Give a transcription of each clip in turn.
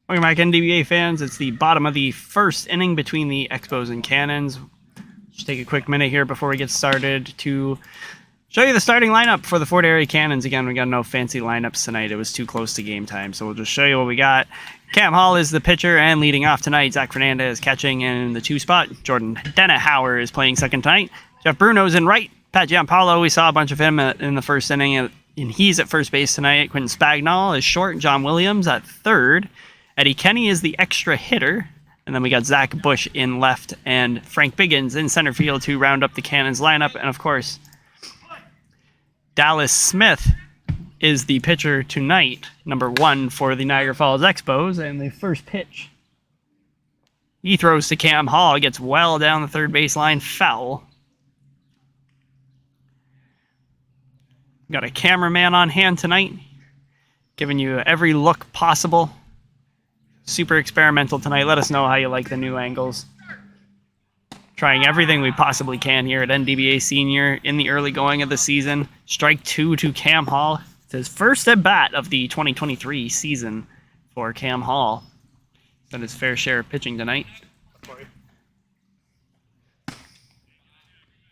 Welcome back, NDBA fans. It's the bottom of the first inning between the Expos and Cannons. Just take a quick minute here before we get started to show you the starting lineup for the Fort Erie Cannons. Again, we got no fancy lineups tonight. It was too close to game time, so we'll just show you what we got. Cam Hall is the pitcher, and leading off tonight, Zach Fernandez catching in the 2 spot. Jordan Denahauer is playing second tonight. Jeff Bruno's in right. Pat Giampaolo, we saw a bunch of him in the first inning, and he's at first base tonight. Quentin Spagnol is short. John Williams at third. Eddie Kenny is the extra hitter. And then we got Zach Bush in left and Frank Biggins in center field to round up the Cannons lineup. And of course, Dallas Smith is the pitcher tonight, number 1 for the Niagara Falls Expos. And the first pitch, he throws to Cam Hall, gets well down the third baseline, foul. Got a cameraman on hand tonight, giving you every look possible. Super experimental tonight. Let us know how you like the new angles. Trying everything we possibly can here at NDBA Senior in the early going of the season. Strike 2 to Cam Hall. It's his first at bat of the 2023 season for Cam Hall. Done his fair share of pitching tonight.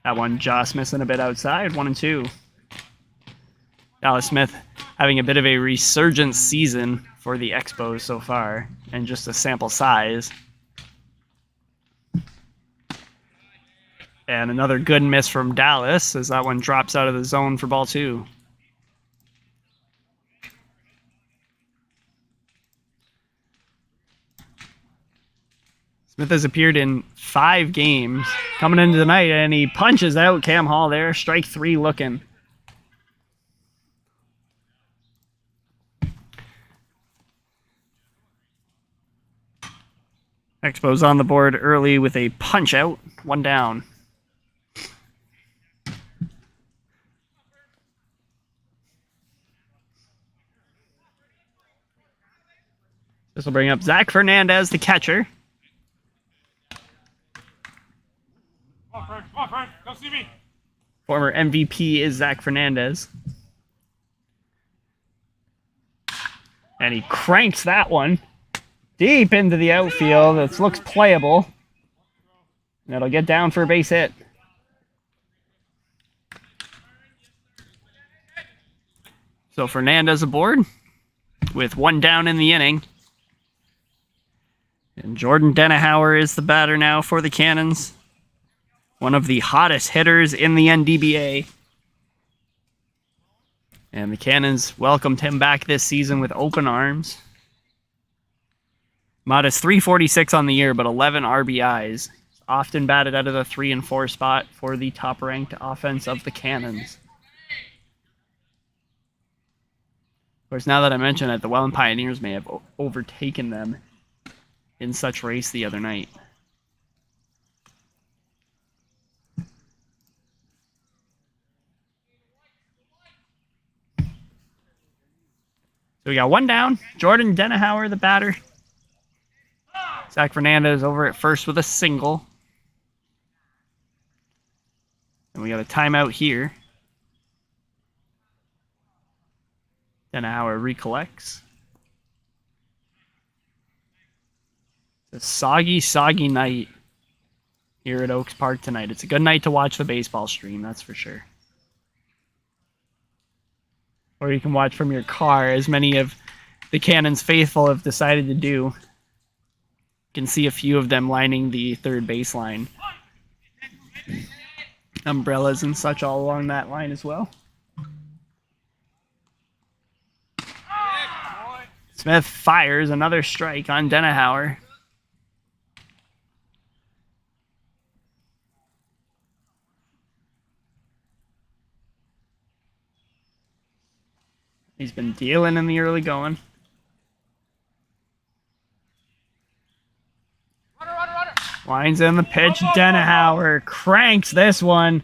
That one just missing a bit outside. 1-2. Dallas Smith having a bit of a resurgence season for the Expos so far, and just a sample size. And another good miss from Dallas as that one drops out of the zone for ball 2. Smith has appeared in 5 games coming into tonight, and he punches out Cam Hall there. Strike 3 looking. Expos on the board early with a punch out, 1 down. This will bring up Zach Fernandez, the catcher. Come on, Frank, come see me. Former MVP is Zach Fernandez. And he cranks that one deep into the outfield. It looks playable. And it'll get down for a base hit. So Fernandez aboard with 1 down in the inning. And Jordan Denahauer is the batter now for the Cannons. One of the hottest hitters in the NDBA. And the Cannons welcomed him back this season with open arms. Modest .346 on the year, but 11 RBIs. Often batted out of the 3 and 4 spot for the top-ranked offense of the Cannons. Of course, now that I mention it, the Welland Pioneers may have overtaken them in such race the other night. So we got 1 down. Jordan Denahauer, the batter. Zach Fernandez over at first with a single. And we got a timeout here. Denahauer recollects. It's a soggy night here at Oaks Park tonight. It's a good night to watch the baseball stream, that's for sure. Or you can watch from your car, as many of the Cannons faithful have decided to do. You can see a few of them lining the third baseline. Umbrellas and such all along that line as well. Smith fires another strike on Denahauer. He's been dealing in the early going. Lines in the pitch. Denahauer cranks this one.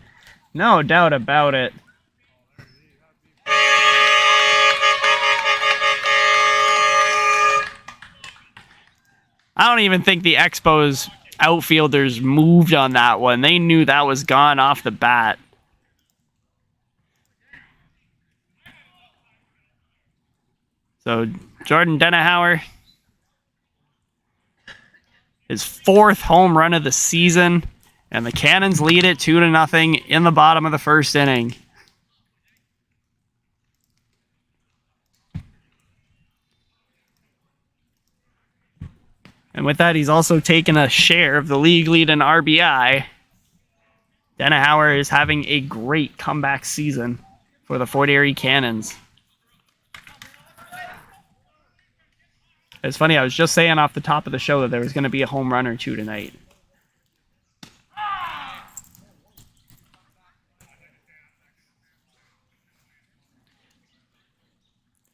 No doubt about it. I don't even think the Expos outfielders moved on that one. They knew that was gone off the bat. So Jordan Denahauer his 4th home run of the season, and the Cannons lead it 2-0 in the bottom of the 1st inning. And with that, he's also taken a share of the league lead in RBI. Denahauer is having a great comeback season for the Fort Erie Cannons. It's funny, I was just saying off the top of the show that there was going to be a home run or two tonight.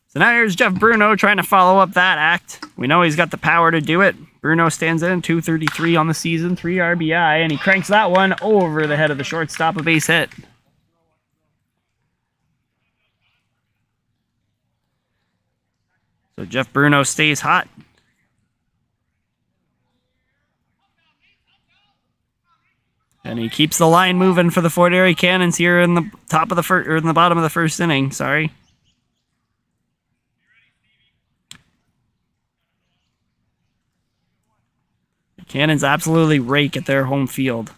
So now here's Jeff Bruno trying to follow up that act. We know he's got the power to do it. Bruno stands in, 233 on the season, 3 RBI, and he cranks that one over the head of the shortstop, a base hit. So Jeff Bruno stays hot. And he keeps the line moving for the Fort Erie Cannons here in the top of the first, or in the bottom of the 1st inning. Sorry. The Cannons absolutely rake at their home field.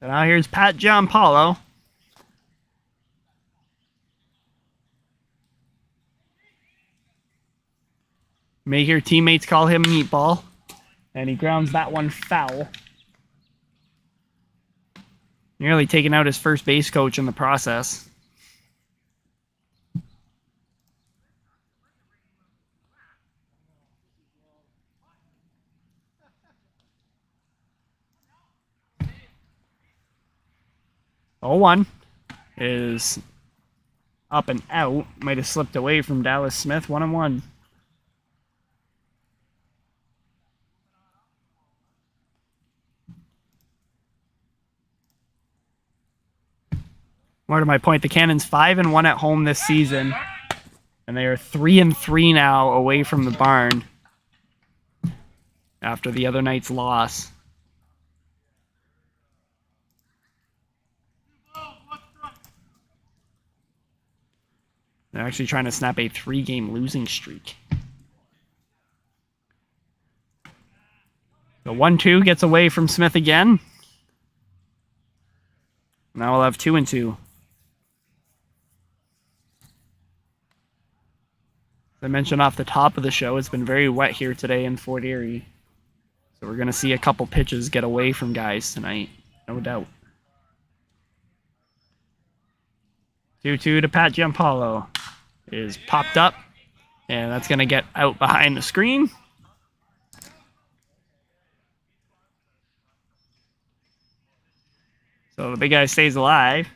So now here's Pat Giampaolo. You may hear teammates call him Meatball, and he grounds that one foul. Nearly taking out his first base coach in the process. Oh, 1 is up and out. Might have slipped away from Dallas Smith. 1-1. More to my point, the Cannons 5-1 at home this season, and they are 3-3 now away from the barn after the other night's loss. They're actually trying to snap a 3-game losing streak. The 1-2 gets away from Smith again. Now we'll have 2-2. As I mentioned off the top of the show, it's been very wet here today in Fort Erie. So we're going to see a couple pitches get away from guys tonight, no doubt. 2-2 to Pat Giampaolo. Is popped up, and that's going to get out behind the screen. So the big guy stays alive.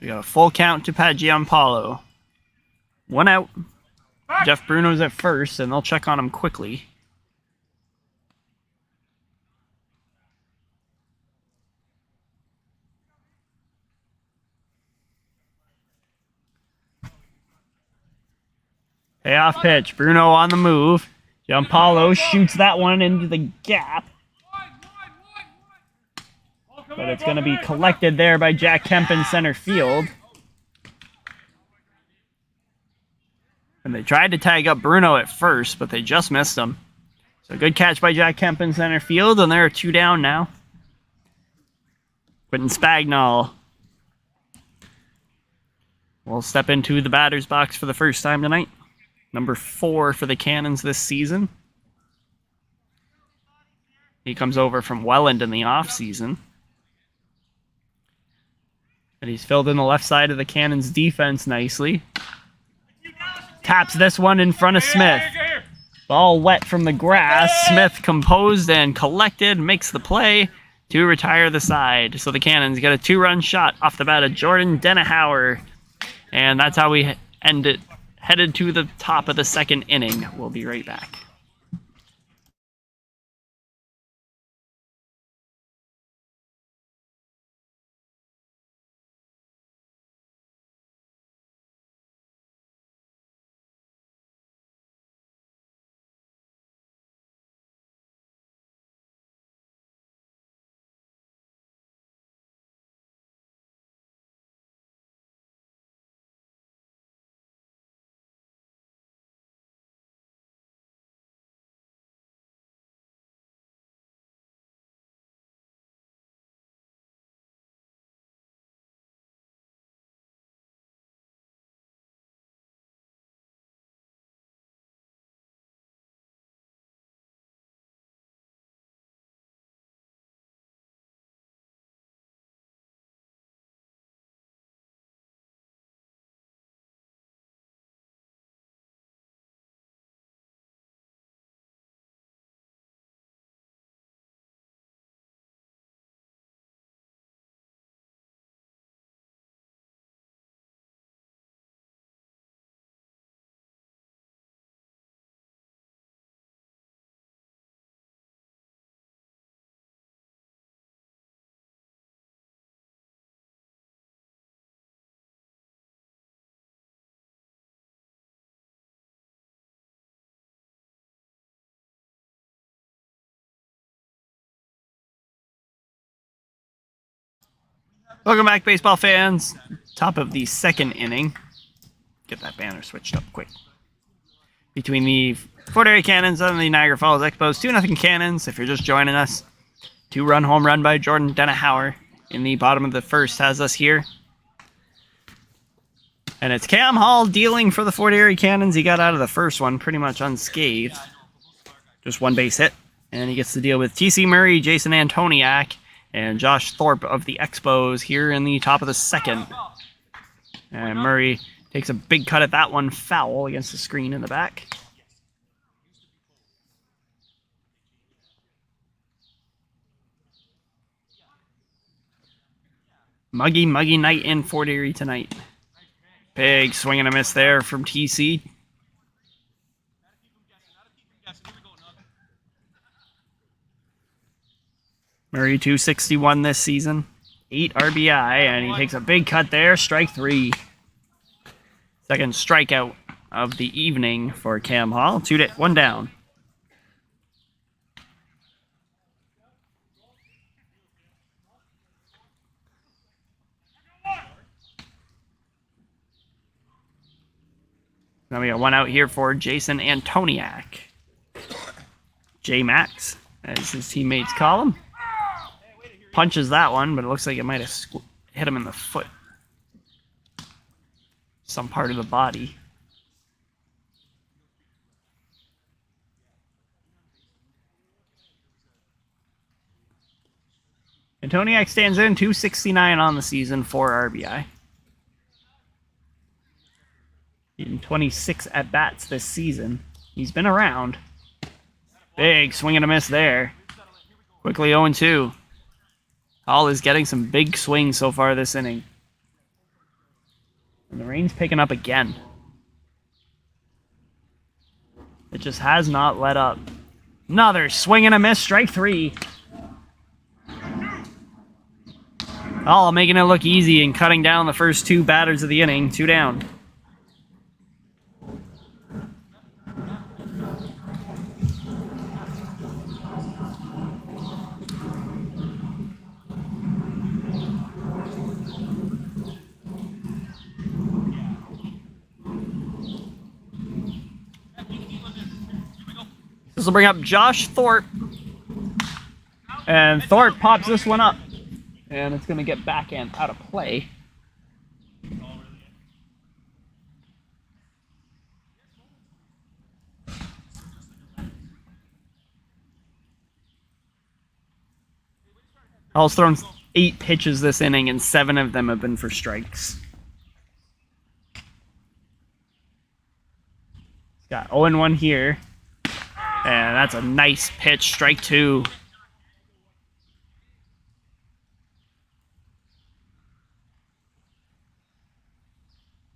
We got a full count to Pat Giampaolo. 1 out. Jeff Bruno's at first, and they'll check on him quickly. Payoff pitch. Bruno on the move. Giampaolo shoots that one into the gap. But it's going to be collected there by Jack Kemp in center field. And they tried to tag up Bruno at first, but they just missed him. So good catch by Jack Kemp in center field, and they're 2 down now. Quentin Spagnol will step into the batter's box for the first time tonight. Number 4 for the Cannons this season. He comes over from Welland in the offseason. And he's filled in the left side of the Cannons defense nicely. Taps this one in front of Smith. Ball wet from the grass. Smith composed and collected, makes the play to retire the side. So the Cannons get a 2-run shot off the bat of Jordan Denahauer. And that's how we end it. Headed to the top of the 2nd inning. We'll be right back. Welcome back, baseball fans. Top of the second inning. Get that banner switched up quick. Between the Fort Erie Cannons and the Niagara Falls Expos. 2-0 Cannons, if you're just joining us. 2-run home run by Jordan Denahauer in the bottom of the first has us here. And it's Cam Hall dealing for the Fort Erie Cannons. He got out of the first one pretty much unscathed. Just one base hit. And he gets to deal with T.C. Murray, Jason Antoniak, and Josh Thorpe of the Expos here in the top of the second. And Murray takes a big cut at that one, foul against the screen in the back. Muggy night in Fort Erie tonight. Big swing and a miss there from TC. Murray 261 this season. 8 RBI, and he takes a big cut there. Strike 3. Second strikeout of the evening for Cam Hall. 1 down. Now we got 1 out here for Jason Antoniak. J-Max, as his teammates call him. Punches that one, but it looks like it might have hit him in the foot. Some part of the body. Antoniak stands in 269 on the season, 4 RBI. In 26 at-bats this season. He's been around. Big swing and a miss there. Quickly 0-2. Hall is getting some big swings so far this inning. And the rain's picking up again. It just has not let up. Another swing and a miss, strike 3. Hall making it look easy and cutting down the first 2 batters of the inning. 2 down. This will bring up Josh Thorpe. And Thorpe pops this one up. And it's going to get backhand out of play. Hall's thrown 8 pitches this inning, and 7 of them have been for strikes. He's got 0-1 here. And that's a nice pitch, strike 2.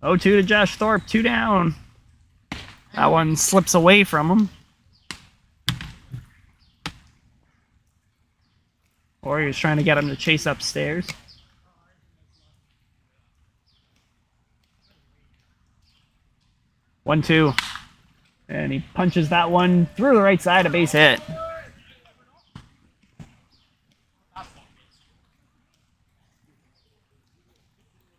Oh, 2 to Josh Thorpe, 2 down. That one slips away from him. Or he was trying to get him to chase upstairs. One, 2. And he punches that one through the right side, a base hit.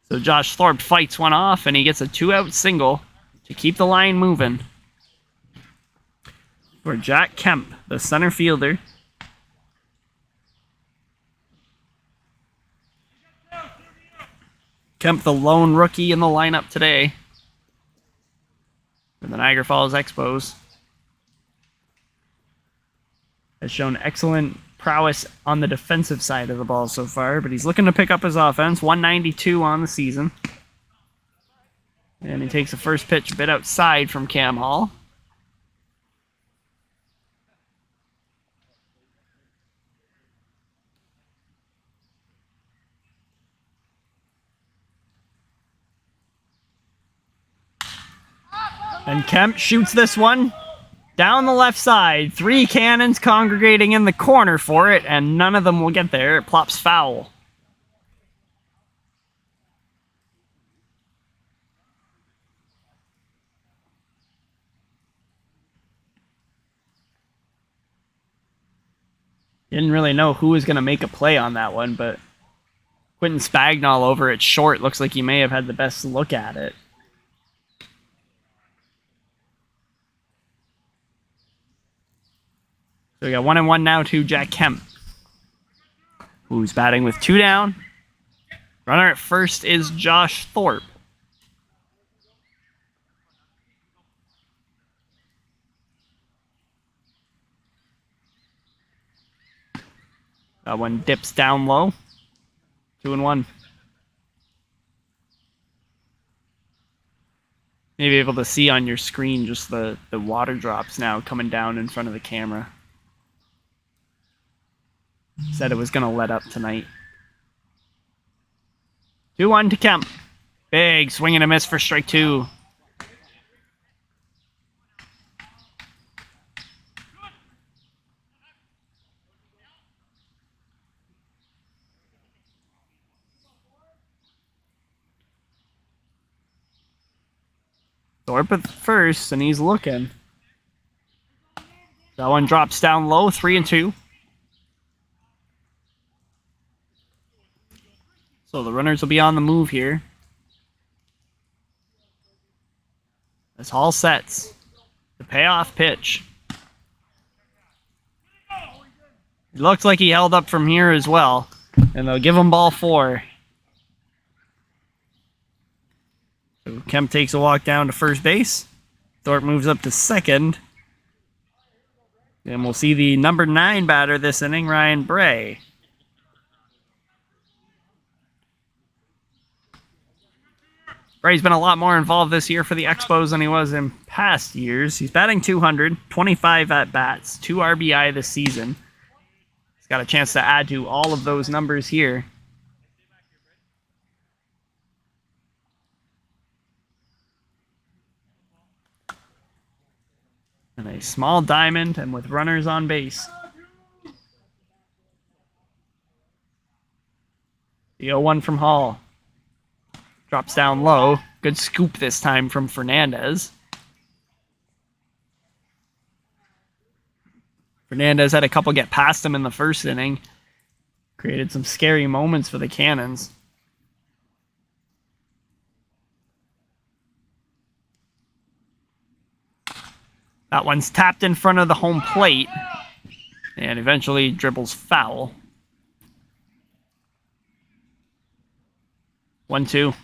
So Josh Thorpe fights one off, and he gets a 2-out single to keep the line moving. For Jack Kemp, the center fielder. Kemp, the lone rookie in the lineup today. For the Niagara Falls Expos. Has shown excellent prowess on the defensive side of the ball so far, but he's looking to pick up his offense. 192 on the season. And he takes the first pitch a bit outside from Cam Hall. And Kemp shoots this one down the left side. 3 cannons congregating in the corner for it, and none of them will get there. It plops foul. Didn't really know who was going to make a play on that one, but Quentin Spagnol over at short looks like he may have had the best look at it. So we got 1-1 now to Jack Kemp, who's batting with 2 down. Runner at first is Josh Thorpe. That one dips down low. 2-1. Maybe able to see on your screen just the water drops now coming down in front of the camera. Said it was going to let up tonight. 2-1 to Kemp. Big swing and a miss for strike 2. Thorpe at first, and he's looking. That one drops down low, 3-2. So the runners will be on the move here. As Hall sets the payoff pitch. It looks like he held up from here as well, and they'll give him ball 4. So Kemp takes a walk down to first base. Thorpe moves up to second. And we'll see the number 9 batter this inning, Ryan Bray. Bray's been a lot more involved this year for the Expos than he was in past years. He's batting 200, 25 at-bats, 2 RBI this season. He's got a chance to add to all of those numbers here. And a small diamond, and with runners on base. The 0-1 from Hall. Drops down low. Good scoop this time from Fernandez. Fernandez had a couple get past him in the first inning. Created some scary moments for the Cannons. That one's tapped in front of the home plate. And eventually dribbles foul. 1-2.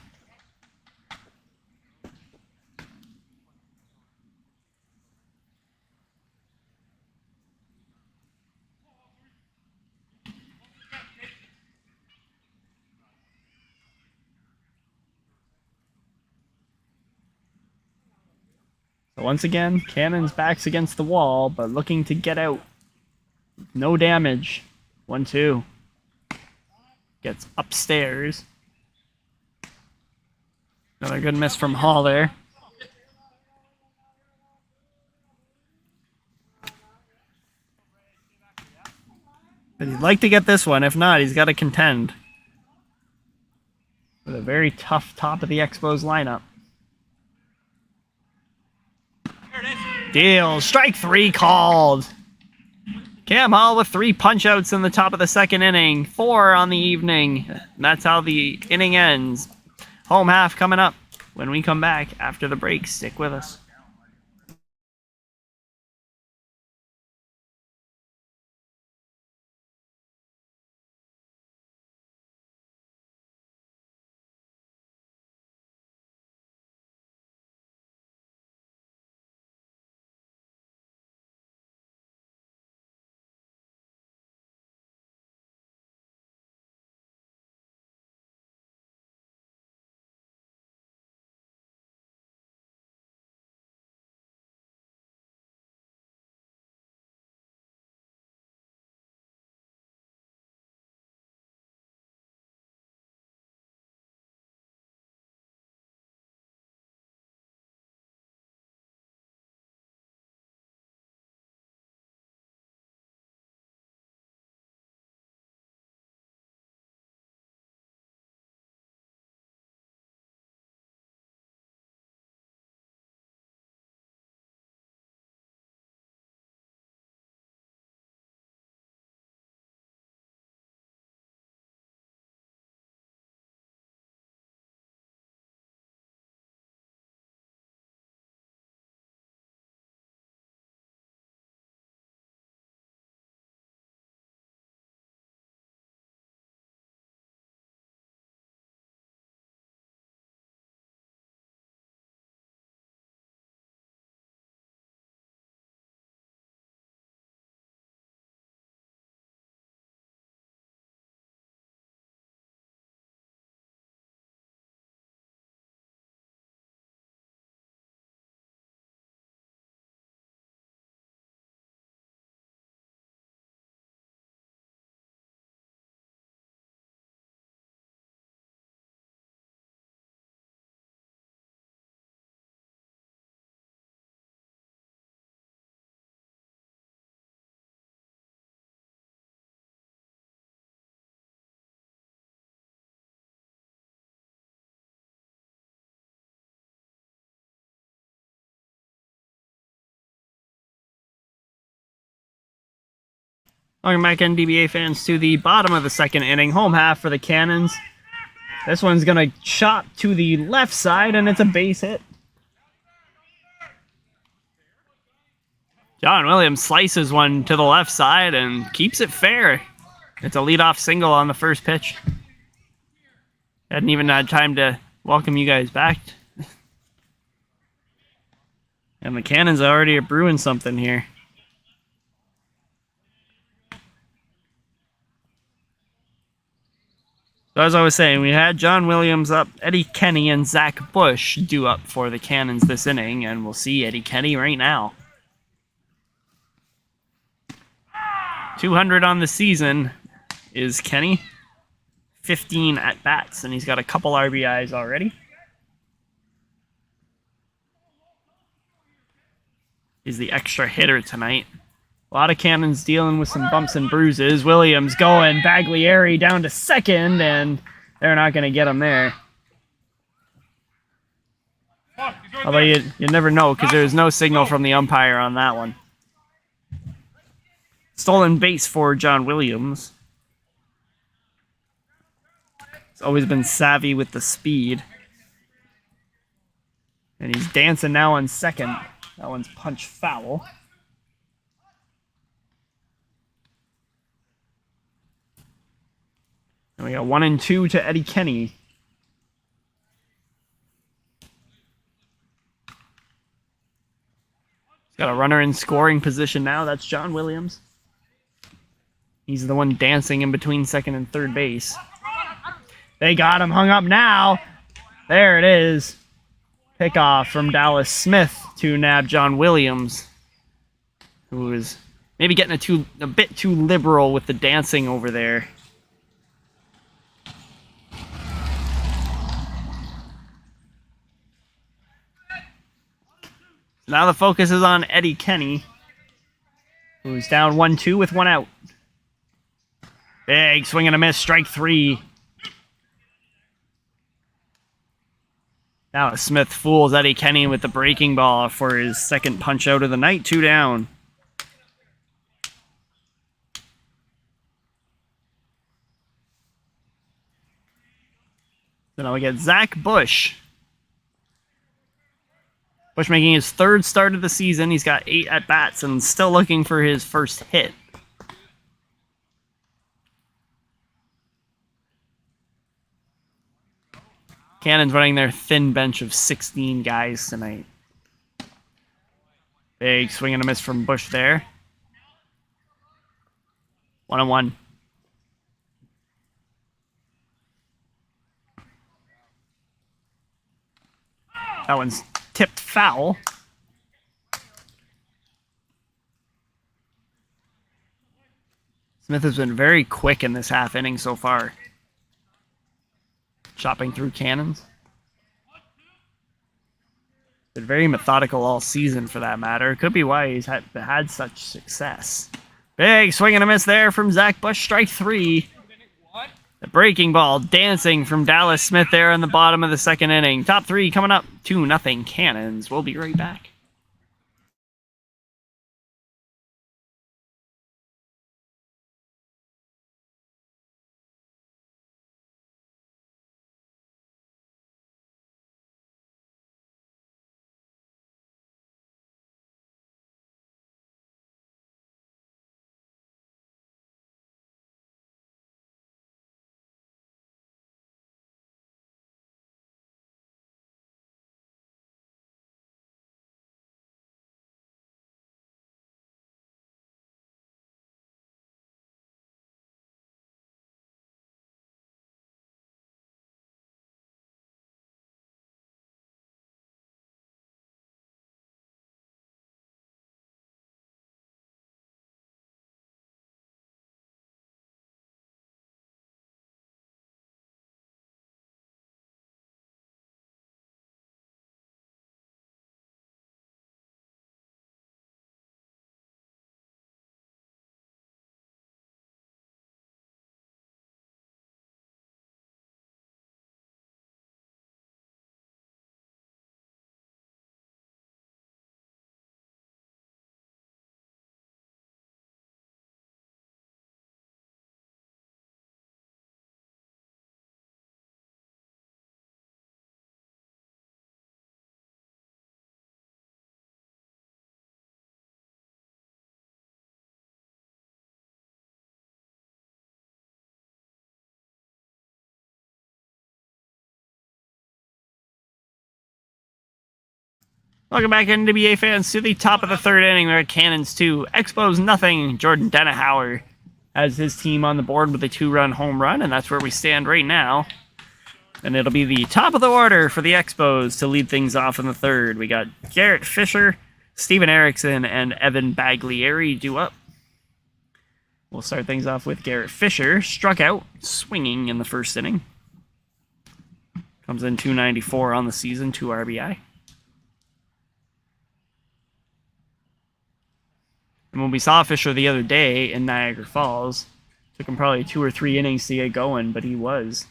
So once again, Cannons backs against the wall, but looking to get out. No damage. 1-2. Gets upstairs. Another good miss from Hall there. But he'd like to get this one. If not, he's got to contend with a very tough top of the Expos lineup. Deal. Strike 3 called. Cam Hall with 3 punch-outs in the top of the second inning. 4 on the evening. And that's how the inning ends. Home half coming up when we come back after the break. Stick with us. Welcome back, NDBA fans, to the bottom of the second inning. Home half for the Cannons. This one's going to chop to the left side, and it's a base hit. John Williams slices one to the left side and keeps it fair. It's a leadoff single on the first pitch. Hadn't even had time to welcome you guys back. And the Cannons already are brewing something here. So as I was saying, we had John Williams up, Eddie Kenny and Zach Bush due up for the Cannons this inning, and we'll see Eddie Kenny right now. 200 on the season is Kenny. 15 at-bats, and he's got a couple RBIs already. He's the extra hitter tonight. A lot of Cannons dealing with some bumps and bruises. Williams going, Baglieri down to second, and they're not going to get him there. Although you never know, because there's no signal from the umpire on that one. Stolen base for John Williams. He's always been savvy with the speed. And he's dancing now on second. That one's punch foul. And we got 1 and 2 to Eddie Kenny. He's got a runner in scoring position now. That's John Williams. He's the one dancing in between second and third base. They got him hung up now. There it is. Pickoff from Dallas Smith to nab John Williams, who is maybe getting a bit too liberal with the dancing over there. Now the focus is on Eddie Kenny, who's down 1-2 with 1 out. Big swing and a miss, strike 3. Now Smith fools Eddie Kenny with the breaking ball for his second punch out of the night, 2 down. So now we get Zach Bush. Bush making his 3rd start of the season. He's got 8 at-bats and still looking for his first hit. Cannons running their thin bench of 16 guys tonight. Big swing and a miss from Bush there. 1-1. That one's tipped foul. Smith has been very quick in this half inning so far. Chopping through Cannons. Been very methodical all season for that matter. Could be why he's had such success. Big swing and a miss there from Zach Bush. Strike 3. The breaking ball dancing from Dallas Smith there in the bottom of the second inning. Top 3 coming up. 2-0 Cannons. We'll be right back. Welcome back, NDBA fans, to the top of the third inning. We're at Cannons 2, Expos nothing. Jordan Denahauer has his team on the board with a 2-run home run, and that's where we stand right now. And it'll be the top of the order for the Expos to lead things off in the third. We got Garrett Fisher, Steven Erickson, and Evan Baglieri due up. We'll start things off with Garrett Fisher, struck out, swinging in the first inning. Comes in 294 on the season, 2 RBI. And when we saw Fisher the other day in Niagara Falls, took him probably 2 or 3 innings to get going, but he was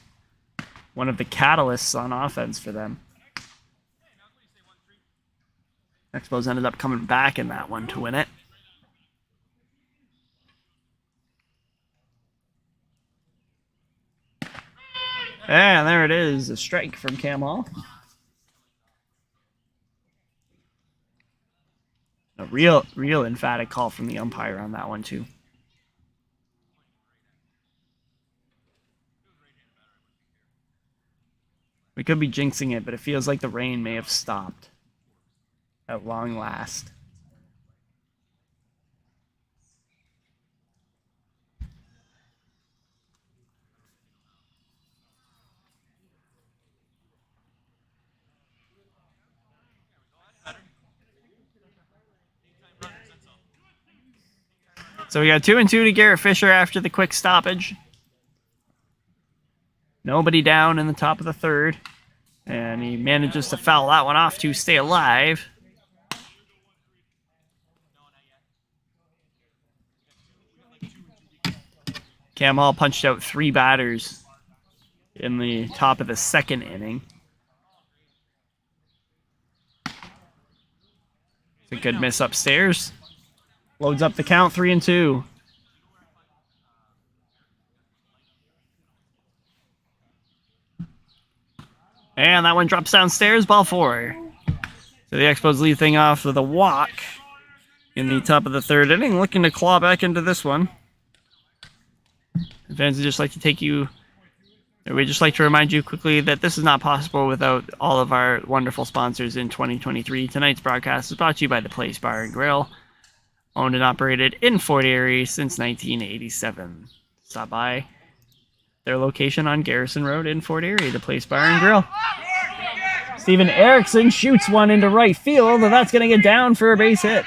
one of the catalysts on offense for them. Expos ended up coming back in that one to win it. And there it is, a strike from Cam Hall. A real emphatic call from the umpire on that one, too. We could be jinxing it, but it feels like the rain may have stopped at long last. So we got 2-2 to Garrett Fisher after the quick stoppage. Nobody down in the top of the third. And he manages to foul that one off to stay alive. Cam Hall punched out 3 batters in the top of the second inning. It's a good miss upstairs. Loads up the count, 3-2. And that one drops downstairs, ball 4. So the Expos lead thing off with a walk in the top of the third inning, looking to claw back into this one. Fans, we just like to remind you quickly that this is not possible without all of our wonderful sponsors in 2023. Tonight's broadcast is brought to you by the Place Bar and Grill, owned and operated in Fort Erie since 1987. Stop by their location on Garrison Road in Fort Erie, the Place Bar and Grill. Steven Erickson shoots one into right field, and that's going to get down for a base hit.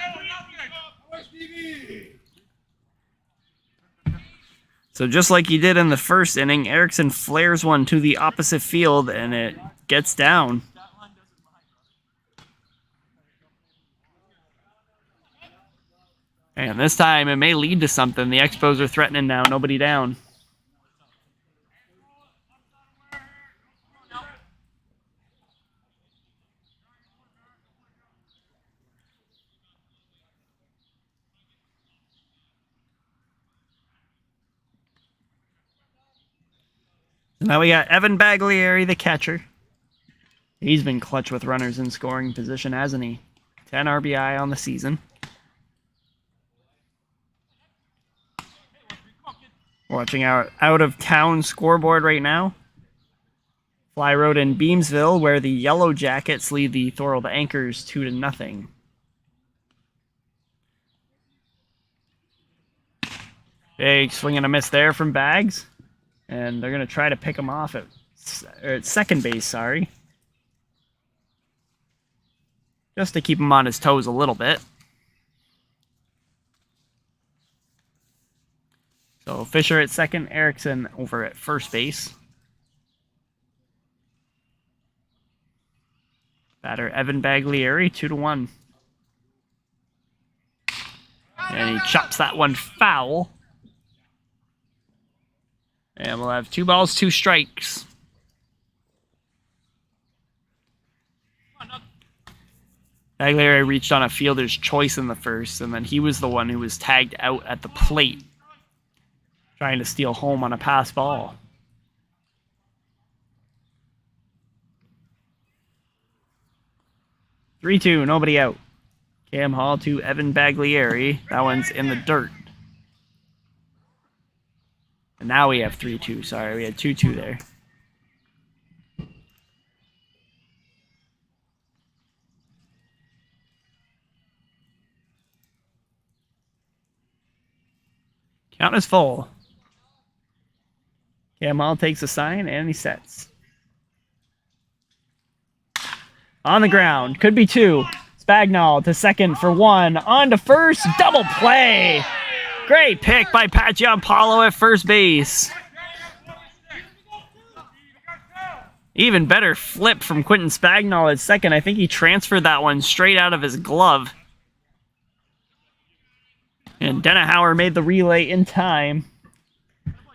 So just like he did in the first inning, Erickson flares one to the opposite field, and it gets down. And this time, it may lead to something. The Expos are threatening now, nobody down. Now we got Evan Baglieri, the catcher. He's been clutch with runners in scoring position, hasn't he? 10 RBI on the season. Watching our out-of-town scoreboard right now. Fly Road in Beamsville, where the Yellow Jackets lead the Thorold Anchors 2-0. Big swing and a miss there from Bags. And they're going to try to pick him off at second base, sorry. Just to keep him on his toes a little bit. So Fisher at second, Erickson over at first base. Batter Evan Baglieri, 2-1. And he chops that one foul. And we'll have 2 balls, 2 strikes. Baglieri reached on a fielder's choice in the first, and then he was the one who was tagged out at the plate, trying to steal home on a pass ball. (3-2), nobody out. Cam Hall to Evan Baglieri. That one's in the dirt. And now we have 3-2. Sorry, we had 2-2 there. Count is full. Kamal takes a sign and he sets. On the ground. Could be 2. Spagnol to second for 1. On to first. Double play. Great pick by Pat Giampaolo at first base. Even better flip from Quentin Spagnol at second. I think he transferred that one straight out of his glove. And Denahauer made the relay in time.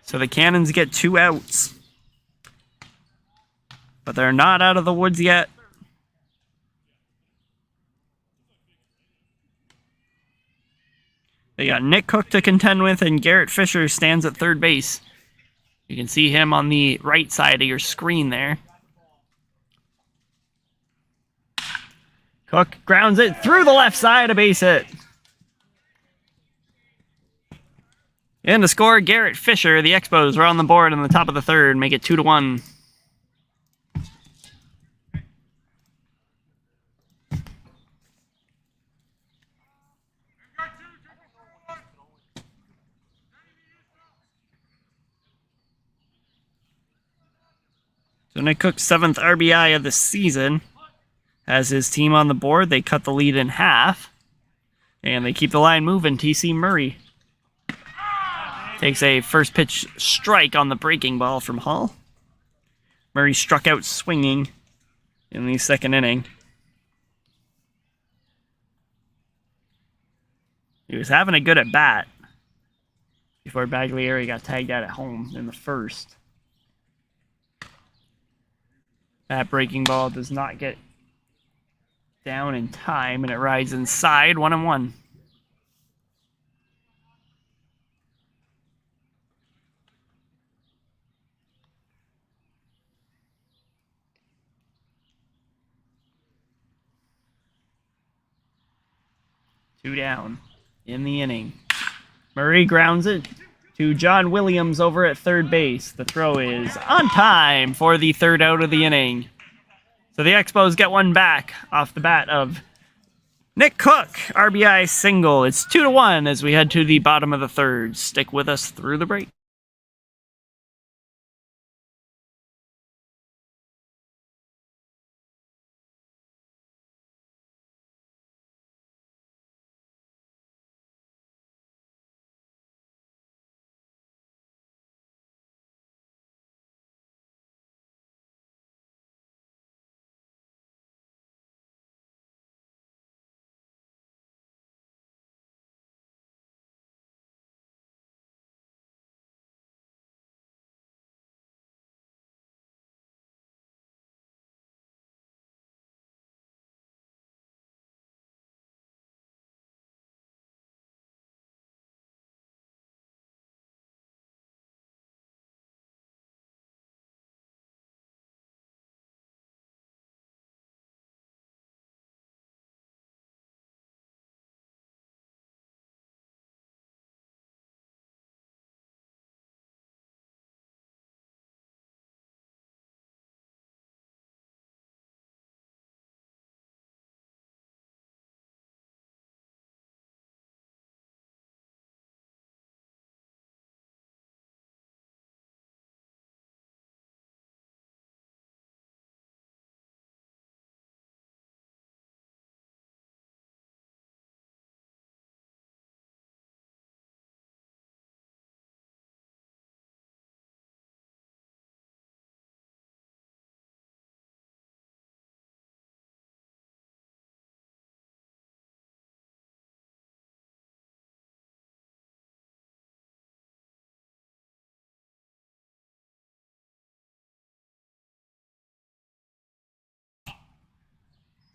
So the Cannons get 2 outs. But they're not out of the woods yet. They got Nick Cook to contend with, and Garrett Fisher stands at third base. You can see him on the right side of your screen there. Cook grounds it through the left side, a base hit. And to score, Garrett Fisher. The Expos are on the board in the top of the third, make it 2-1. So Nick Cook's 7th RBI of the season has his team on the board. They cut the lead in half, and they keep the line moving. TC Murray takes a first pitch strike on the breaking ball from Hall. Murray struck out swinging in the second inning. He was having a good at bat before Baglieri got tagged out at home in the first. That breaking ball does not get down in time, and it rides inside, 1-1. Two down in the inning. Murray grounds it to John Williams over at third base. The throw is on time for the third out of the inning. So the Expos get one back off the bat of Nick Cook, RBI single. It's 2-1 as we head to the bottom of the third. Stick with us through the break.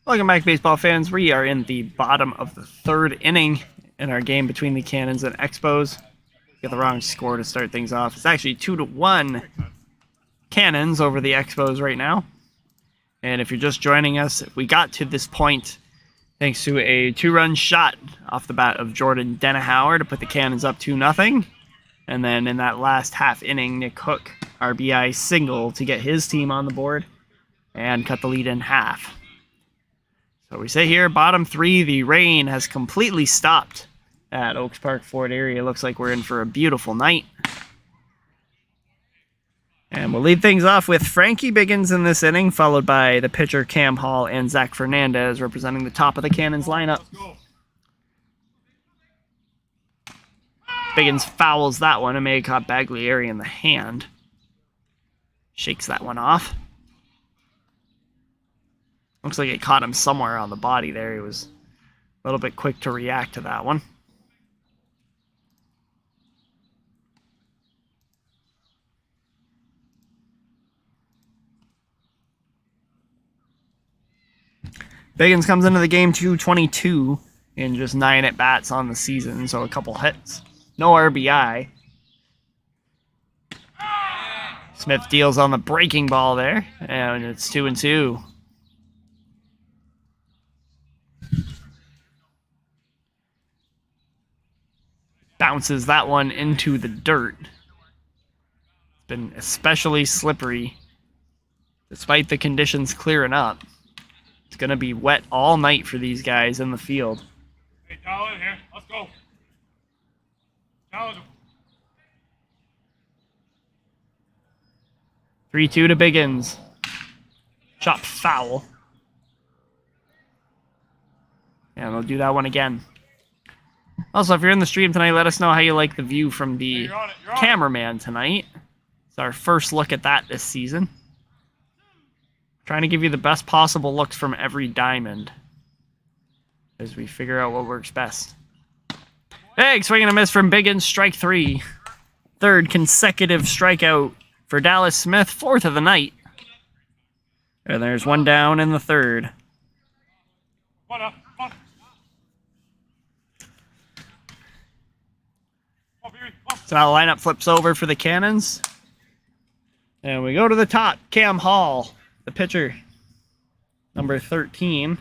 Welcome back, baseball fans. We are in the bottom of the third inning in our game between the Cannons and Expos. Got the wrong score to start things off. It's actually 2-1 Cannons over the Expos right now. And if you're just joining us, we got to this point thanks to a 2-run shot off the bat of Jordan Denahauer to put the Cannons up 2-0. And then in that last half inning, Nick Cook, RBI single to get his team on the board and cut the lead in half. So we say here, bottom three, the rain has completely stopped at Oaks Park, Fort Erie. It looks like we're in for a beautiful night. And we'll lead things off with Frankie Biggins in this inning, followed by the pitcher Cam Hall and Zach Fernandez representing the top of the Cannons lineup. Biggins fouls that one and may have caught Baglieri in the hand. Shakes that one off. Looks like it caught him somewhere on the body there. He was a little bit quick to react to that one. Biggins comes into the game 222 in just 9 at-bats on the season, so a couple hits. No RBI. Smith deals on the breaking ball there, and it's 2-2. Bounces that one into the dirt. It's been especially slippery, despite the conditions clearing up. It's going to be wet all night for these guys in the field. Hey, dial in here. Let's go. Challenge him. 3-2 to Biggins. Chopped foul. And they'll do that one again. Also, if you're in the stream tonight, let us know how you like the view from the You're on it. cameraman tonight. It's our first look at that this season. Trying to give you the best possible looks from every diamond as we figure out what works best. Hey, swing and a miss from Biggins, strike 3. Third consecutive strikeout for Dallas Smith, 4th of the night. And there's one down in the third. Come on, come on. Come on, baby. Come on. So now the lineup flips over for the Cannons. And we go to the top. Cam Hall, the pitcher, number 13.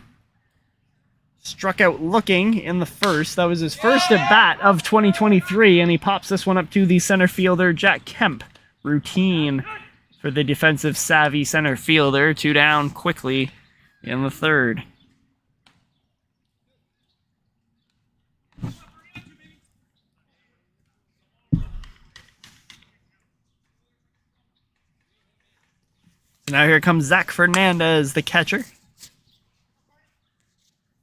Struck out looking in the first. That was his first at bat of 2023, and he pops this one up to the center fielder, Jack Kemp. Routine for the defensive savvy center fielder. 2 down quickly in the third. So now here comes Zach Fernandez, the catcher.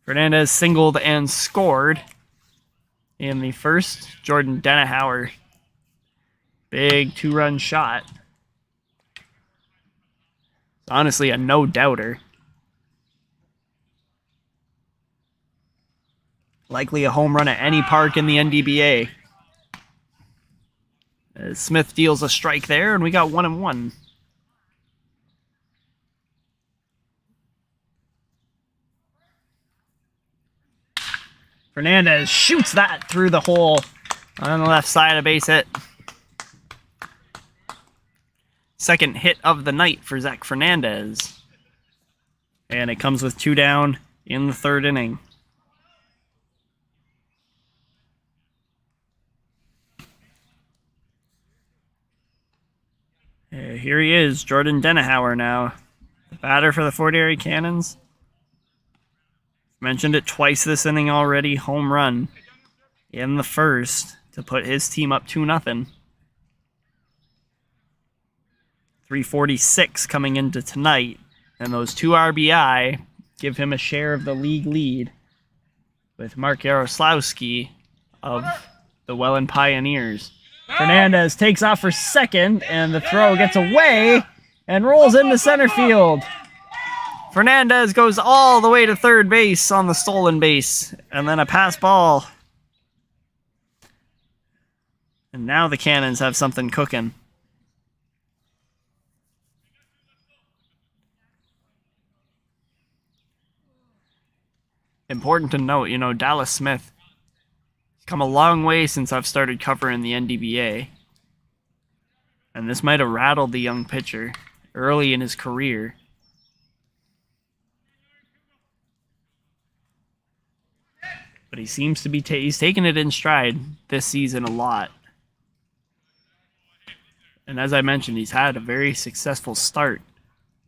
Fernandez singled and scored in the first. Jordan Denahauer, big 2-run shot. Honestly, a no-doubter. Likely a home run at any park in the NDBA. As Smith deals a strike there, and we got 1-1. Fernandez shoots that through the hole on the left side, a base hit. Second hit of the night for Zach Fernandez. And it comes with 2 down in the third inning. Here he is, Jordan Denahauer now. The batter for the Fort Erie Cannons. Mentioned it twice this inning already. Home run in the first to put his team up 2-0. 346 coming into tonight, and those 2 RBI give him a share of the league lead with Mark Jaroslawski of the Welland Pioneers. Fernandez takes off for second, and the throw gets away and rolls into center field. Fernandez goes all the way to third base on the stolen base, and then a pass ball. And now the Cannons have something cooking. Important to note, Dallas Smith has come a long way since I've started covering the NDBA. And this might have rattled the young pitcher early in his career. But he seems to be he's taken it in stride this season a lot. And as I mentioned, he's had a very successful start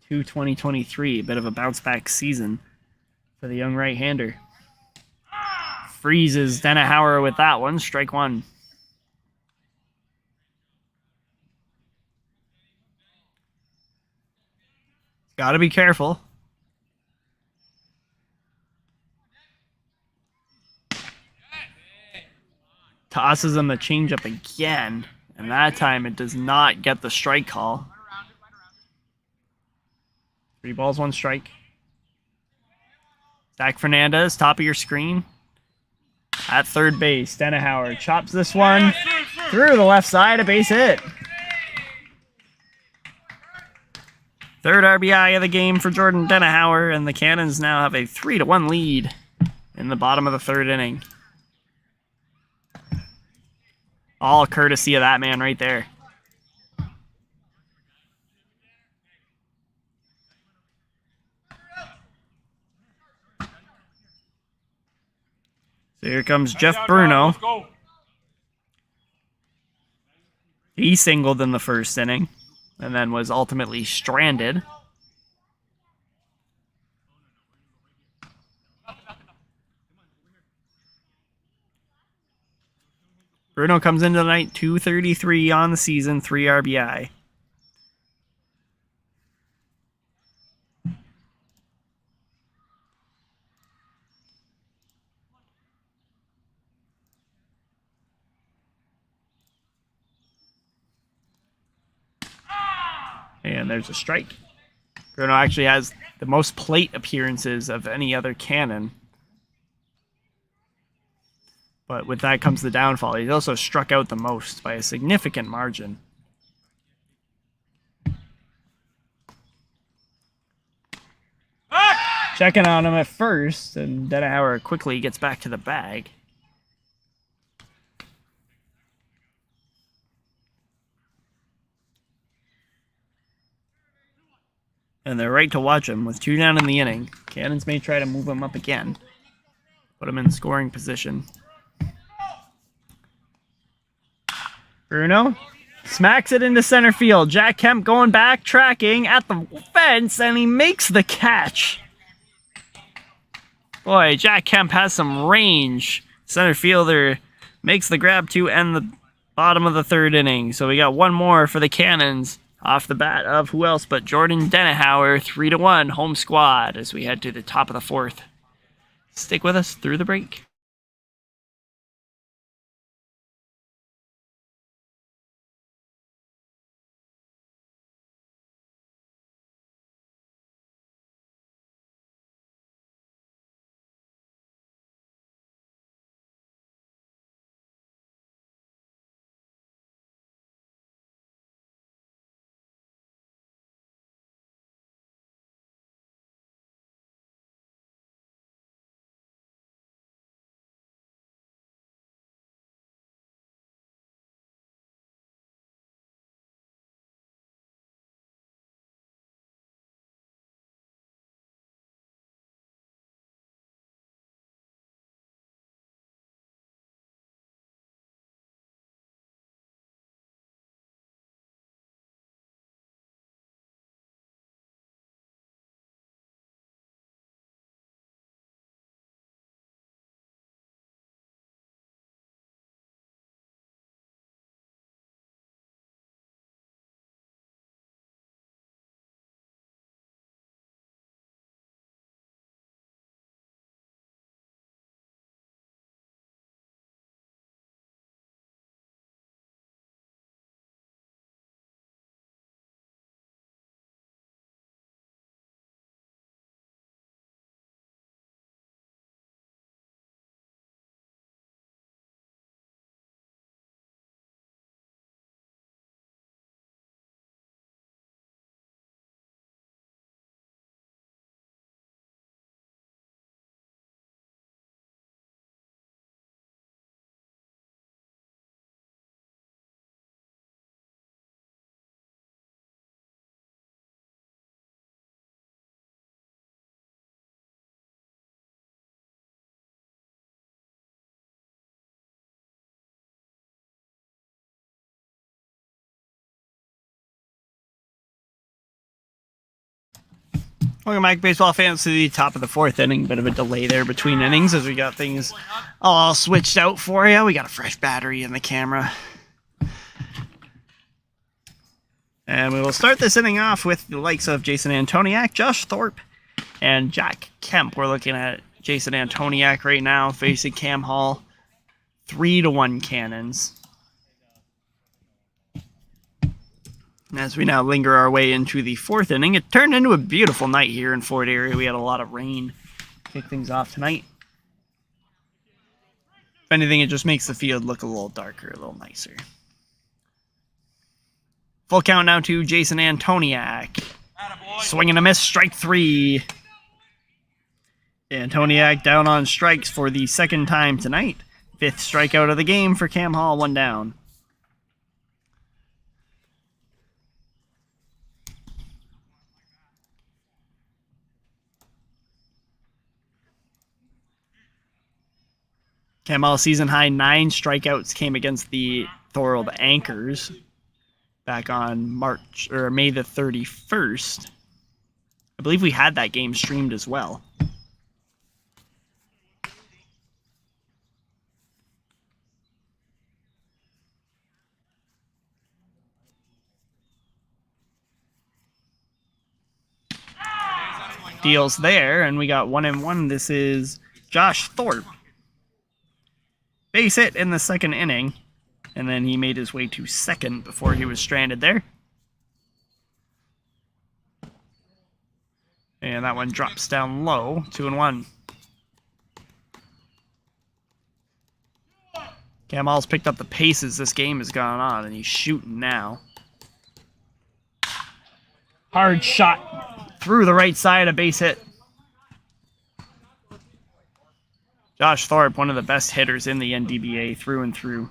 to 2023, a bit of a bounce-back season for the young right-hander. freezes Denahauer with that one. Strike one. Got to be careful. Tosses him the changeup again. And that time it does not get the strike call. 3 balls, 1 strike. Zach Fernandez, top of your screen. At third base, Denahauer chops this one through the left side, a base hit. Third RBI of the game for Jordan Denahauer, and the Cannons now have a 3-1 lead in the bottom of the 3rd inning. All courtesy of that man right there. So here comes Jeff Bruno. He singled in the 1st inning and then was ultimately stranded. Bruno comes into the night, 233 on the season, 3 RBI. And there's a strike. Bruno actually has the most plate appearances of any other Cannon. But with that comes the downfall. He's also struck out the most by a significant margin. Checking on him at first, and Denahauer quickly gets back to the bag. And they're right to watch him with 2 down in the inning. Cannons may try to move him up again. Put him in scoring position. Bruno smacks it into center field. Jack Kemp going back, tracking at the fence, and he makes the catch. Boy, Jack Kemp has some range. Center fielder makes the grab to end the bottom of the 3rd inning. So we got 1 more for the Cannons off the bat of who else but Jordan Denahauer. 3-1 home squad as we head to the top of the 4th. Stick with us through the break. Welcome back, baseball fans, to the top of the fourth inning. Bit of a delay there between innings as we got things all switched out for you. We got a fresh battery in the camera. And we will start this inning off with the likes of Jason Antoniak, Josh Thorpe, and Jack Kemp. We're looking at Jason Antoniak right now facing Cam Hall. 3-1 Cannons. As we now linger our way into the fourth inning, it turned into a beautiful night here in Fort Erie. We had a lot of rain to kick things off tonight. If anything, it just makes the field look a little darker, a little nicer. Full count now to Jason Antoniak. Swing and a miss, strike 3. Antoniak down on strikes for the second time tonight. 5th strikeout of the game for Cam Hall, 1 down. Cam Hall season high 9 strikeouts came against the Thorold Anchors back on May the 31st. I believe we had that game streamed as well. Deals there, and we got 1-1. This is Josh Thorpe. Base hit in the second inning, and then he made his way to second before he was stranded there. And that one drops down low, 2-1. Cam Hall's picked up the pace as this game has gone on, and he's shooting now. Hard shot through the right side, a base hit. Josh Thorpe, one of the best hitters in the NDBA through and through.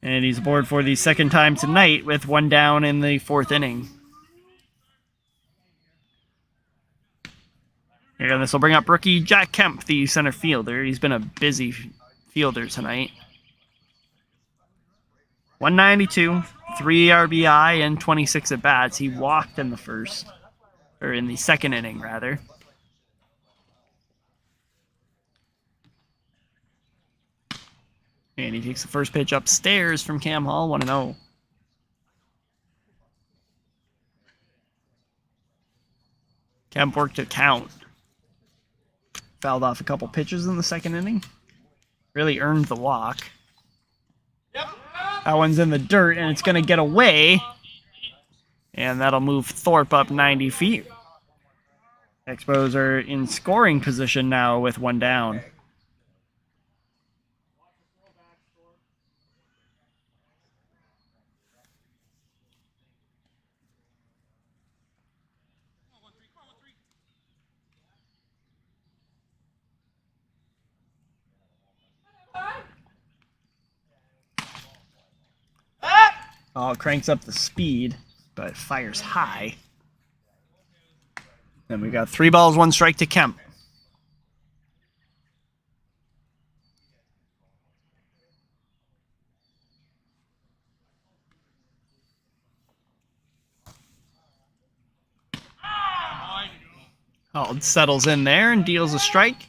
And he's aboard for the second time tonight with 1 down in the fourth inning. And this will bring up rookie Jack Kemp, the center fielder. He's been a busy fielder tonight. 192, 3 RBI, and 26 at-bats. He walked in the second inning, rather. And he takes the first pitch upstairs from Cam Hall, 1-0. Kemp worked a count. Fouled off a couple pitches in the second inning. Really earned the walk. That one's in the dirt, and it's going to get away. And that'll move Thorpe up 90 feet. Expos are in scoring position now with 1 down. Oh, it cranks up the speed, but fires high. Then we got 3 balls, 1 strike to Kemp. Oh, it settles in there and deals a strike.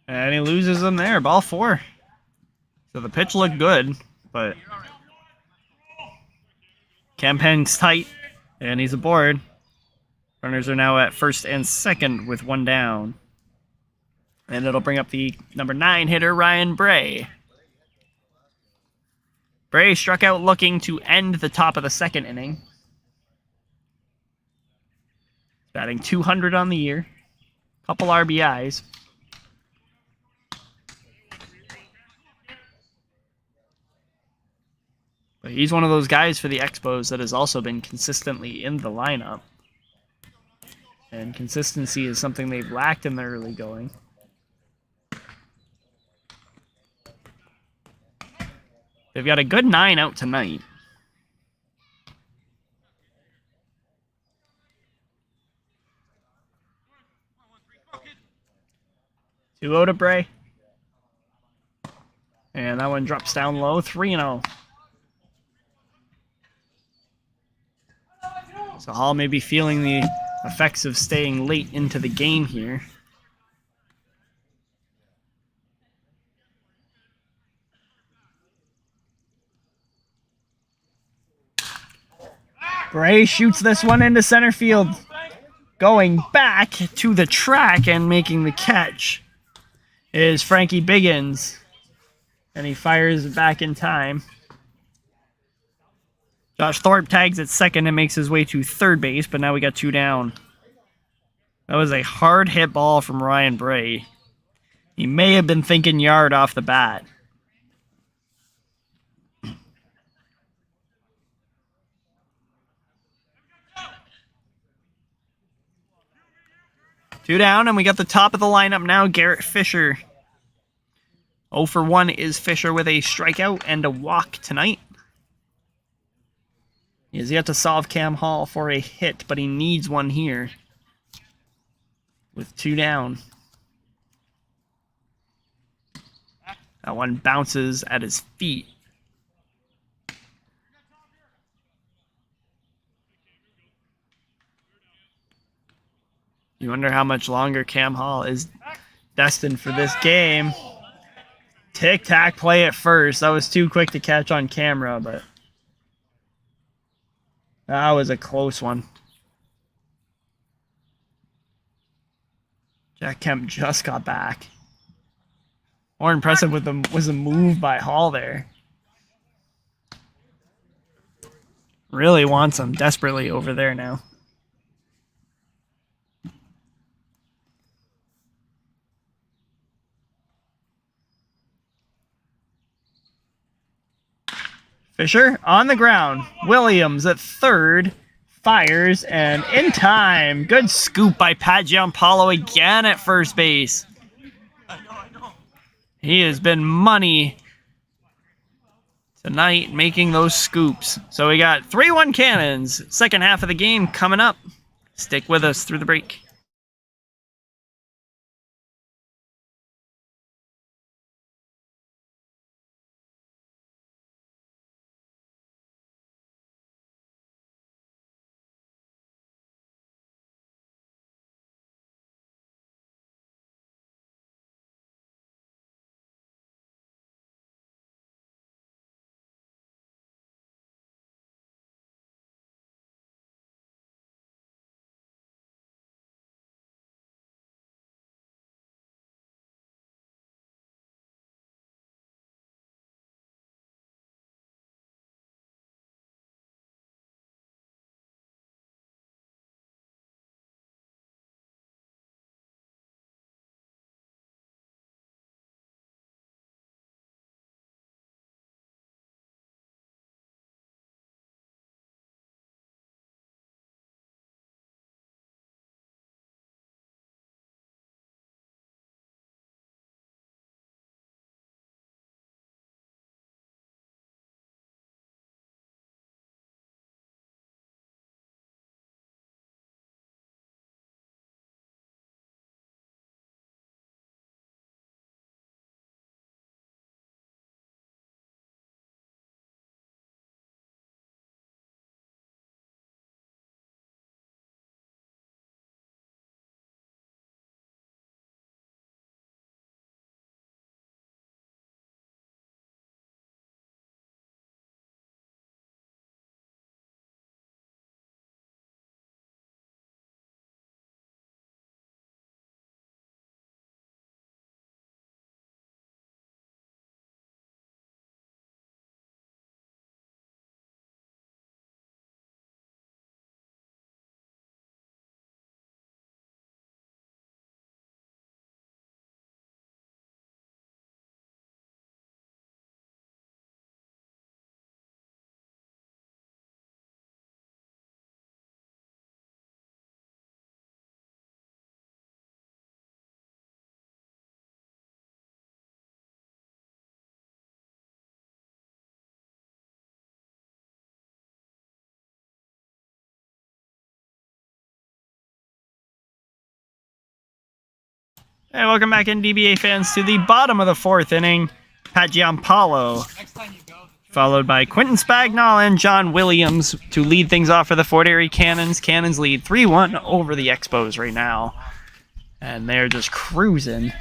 And he loses them there, ball 4. So the pitch looked good, but Kemp hangs tight, and he's aboard. Runners are now at first and second with 1 down. And it'll bring up the number 9 hitter, Ryan Bray. Bray struck out looking to end the top of the second inning. Batting .200 on the year. Couple RBIs. But he's one of those guys for the Expos that has also been consistently in the lineup. And consistency is something they've lacked in the early going. They've got a good 9 out tonight. 2-0 to Bray. And that one drops down low, 3-0. So Hall may be feeling the effects of staying late into the game here. Bray shoots this one into center field. Going back to the track and making the catch is Frankie Biggins. And he fires back in time. Josh Thorpe tags at second and makes his way to third base, but now we got 2 down. That was a hard hit ball from Ryan Bray. He may have been thinking yard off the bat. Two down, and we got the top of the lineup now, Garrett Fisher. 0 for 1 is Fisher with a strikeout and a walk tonight. He has yet to solve Cam Hall for a hit, but he needs one here. With 2 down. That one bounces at his feet. You wonder how much longer Cam Hall is destined for this game. Tic-tac play at first. That was too quick to catch on camera, but that was a close one. Jack Kemp just got back. More impressive was the move by Hall there. Really wants him desperately over there now. Fisher on the ground. Williams at third. Fires and in time. Good scoop by Pat Giampaolo again at first base. He has been money tonight making those scoops. So we got 3-1 Cannons. Second half of the game coming up. Stick with us through the break. Hey, welcome back, NDBA fans, to the bottom of the fourth inning. Pat Giampaolo, followed by Quentin Spagnol and John Williams to lead things off for the Fort Erie Cannons. Cannons lead 3-1 over the Expos right now. And they're just cruising.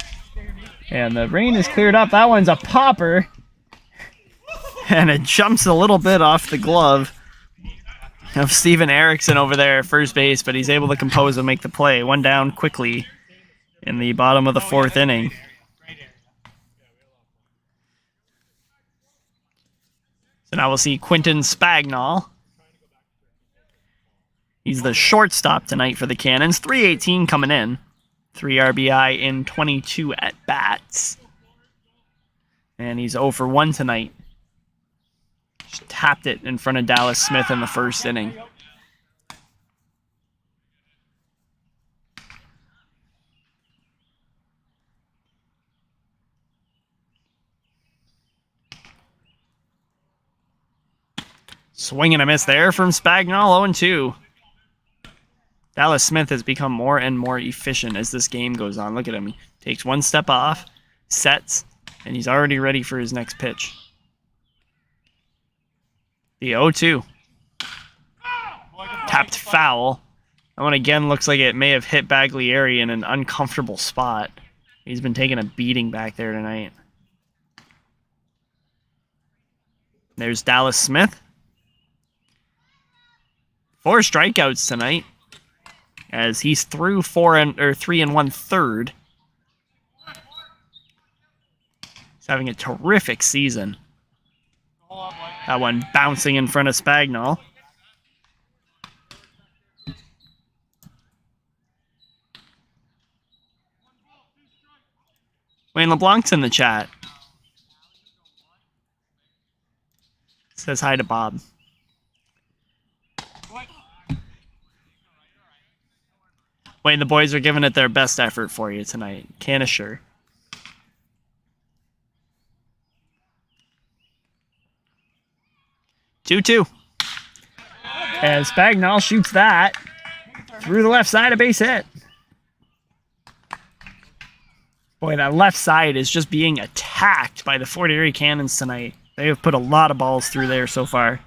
And the rain is cleared up. That one's a popper. And it jumps a little bit off the glove of Steven Erickson over there at first base, but he's able to compose and make the play. One down quickly in the bottom of the fourth inning. So now we'll see Quentin Spagnol. He's the shortstop tonight for the Cannons. 318 coming in. 3 RBI in 22 at-bats. And he's 0 for 1 tonight. Just tapped it in front of Dallas Smith in the first inning. Swing and a miss there from Spagnol, 0-2. Dallas Smith has become more and more efficient as this game goes on. Look at him. He takes one step off, sets, and he's already ready for his next pitch. The 0-2. Tapped foul. That one again looks like it may have hit Baglieri in an uncomfortable spot. He's been taking a beating back there tonight. There's Dallas Smith. 4 strikeouts tonight, as he's through 3 1/3. He's having a terrific season. That one bouncing in front of Spagnol. Wayne LeBlanc's in the chat. Says hi to Bob. Wayne, the boys are giving it their best effort for you tonight. Can assure. Two. As Spagnol shoots that through the left side, a base hit. Boy, that left side is just being attacked by the Fort Erie Cannons tonight. They have put a lot of balls through there so far.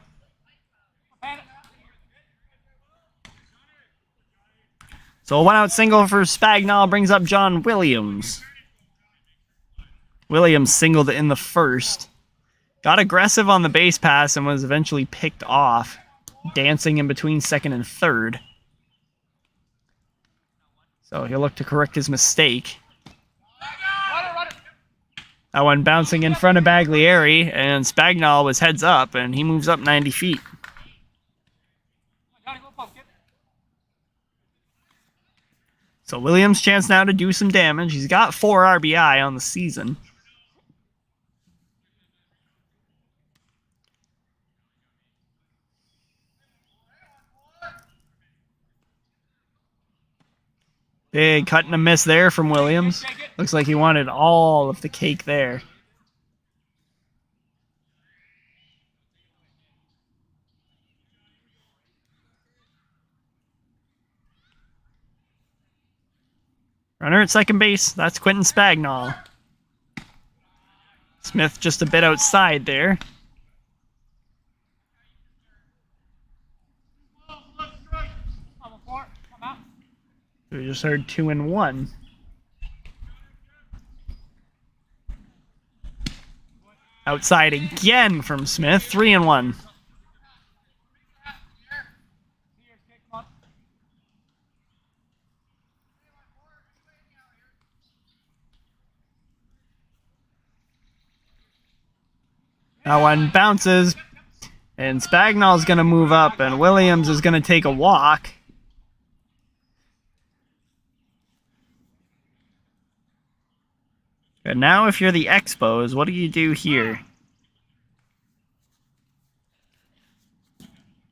So a 1-out single for Spagnol brings up John Williams. Williams singled in the first. Got aggressive on the base pass and was eventually picked off, dancing in between second and third. So he'll look to correct his mistake. That one bouncing in front of Baglieri, and Spagnol was heads up, and he moves up 90 feet. So Williams' chance now to do some damage. He's got 4 RBI on the season. Big cut and a miss there from Williams. Looks like he wanted all of the cake there. Runner at second base, that's Quentin Spagnol. Smith just a bit outside there. We just heard 2-1. Outside again from Smith, 3-1. That one bounces, and Spagnol's going to move up, and Williams is going to take a walk. And now if you're the Expos, what do you do here?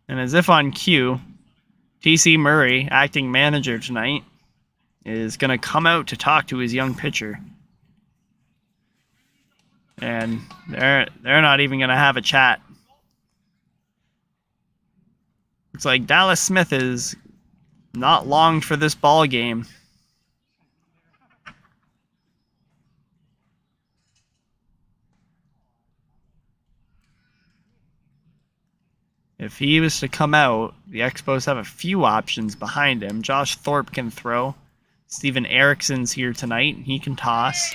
And as if on cue, T.C. Murray, acting manager tonight, is going to come out to talk to his young pitcher. And they're not even going to have a chat. Looks like Dallas Smith is not longed for this ball game. If he was to come out, the Expos have a few options behind him. Josh Thorpe can throw. Steven Erickson's here tonight. He can toss.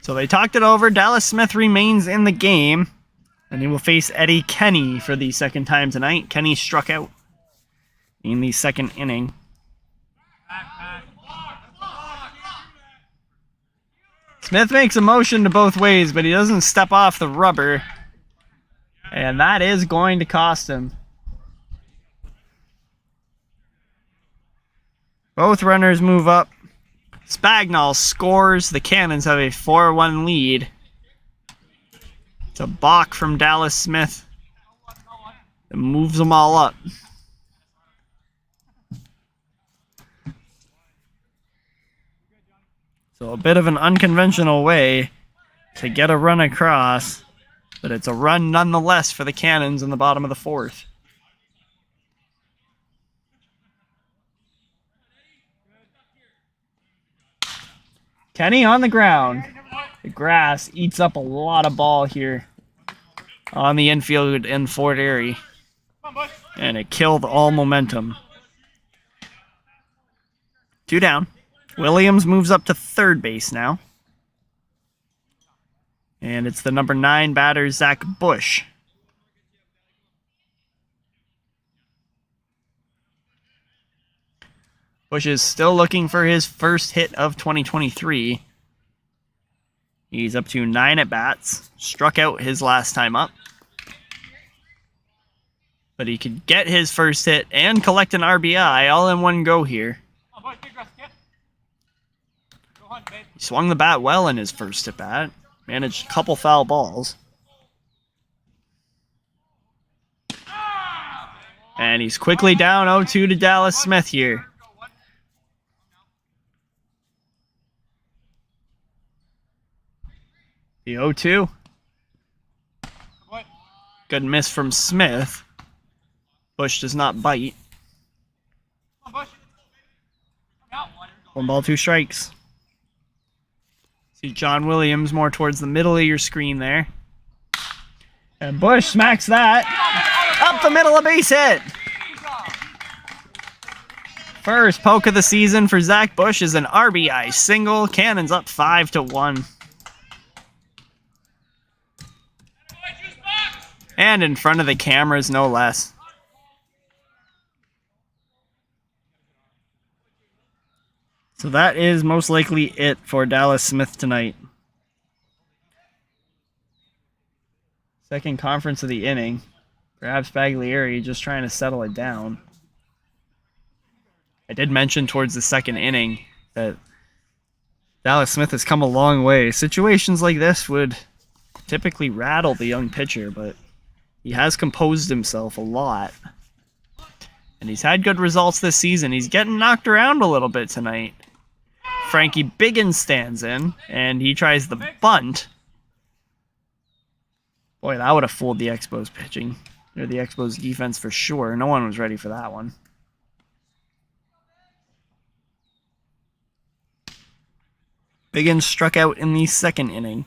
So they talked it over. Dallas Smith remains in the game. And he will face Eddie Kenny for the second time tonight. Kenny struck out in the second inning. Smith makes a motion to both ways, but he doesn't step off the rubber. And that is going to cost him. Both runners move up. Spagnol scores. The Cannons have a 4-1 lead. It's a balk from Dallas Smith. It moves them all up. So a bit of an unconventional way to get a run across, but it's a run nonetheless for the Cannons in the bottom of the fourth. Kenny on the ground. The grass eats up a lot of ball here on the infield in Fort Erie. And it killed all momentum. 2 down. Williams moves up to third base now. And it's the number 9 batter, Zach Bush. Bush is still looking for his first hit of 2023. He's up to 9 at-bats. Struck out his last time up. But he could get his first hit and collect an RBI all in one go here. He swung the bat well in his first at-bat. Managed a couple foul balls. And he's quickly down 0-2 to Dallas Smith here. The 0-2. Good miss from Smith. Bush does not bite. 1 ball, 2 strikes. See John Williams more towards the middle of your screen there. And Bush smacks that. Up the middle, a base hit. First poke of the season for Zach Bush is an RBI single. Cannons up 5-1. And in front of the cameras, no less. So that is most likely it for Dallas Smith tonight. Second conference of the inning. Perhaps Baglieri just trying to settle it down. I did mention towards the second inning that Dallas Smith has come a long way. Situations like this would typically rattle the young pitcher, but he has composed himself a lot. And he's had good results this season. He's getting knocked around a little bit tonight. Frankie Biggins stands in, and he tries the bunt. Boy, that would have fooled the Expos pitching. Or the Expos defense for sure. No one was ready for that one. Biggins struck out in the second inning.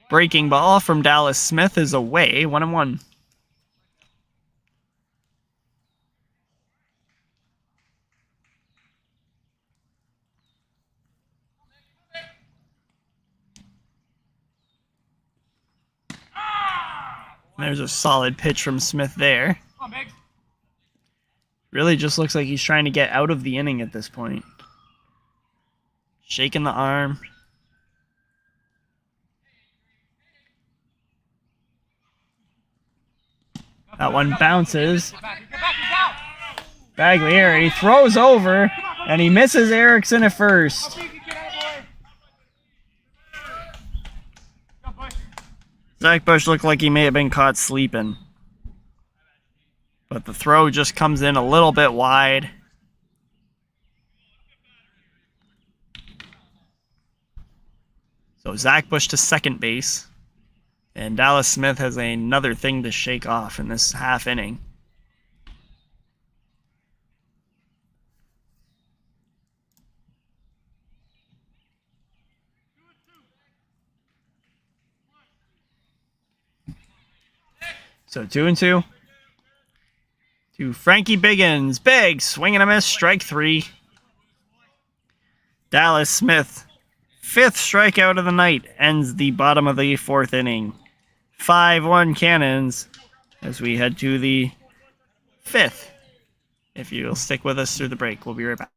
Breaking ball from Dallas Smith is away, 1-1. There's a solid pitch from Smith there. Really just looks like he's trying to get out of the inning at this point. Shaking the arm. That one bounces. Baglieri throws over, and he misses Erickson at first. Zach Bush looked like he may have been caught sleeping. but the throw just comes in a little bit wide. So Zach Bush to second base. And Dallas Smith has another thing to shake off in this half inning. So 2-2. To Frankie Biggins. Big swing and a miss. Strike 3. Dallas Smith, 5th strikeout of the night, ends the bottom of the 4th inning. 5-1 Cannons as we head to the 5th. If you'll stick with us through the break, we'll be right back.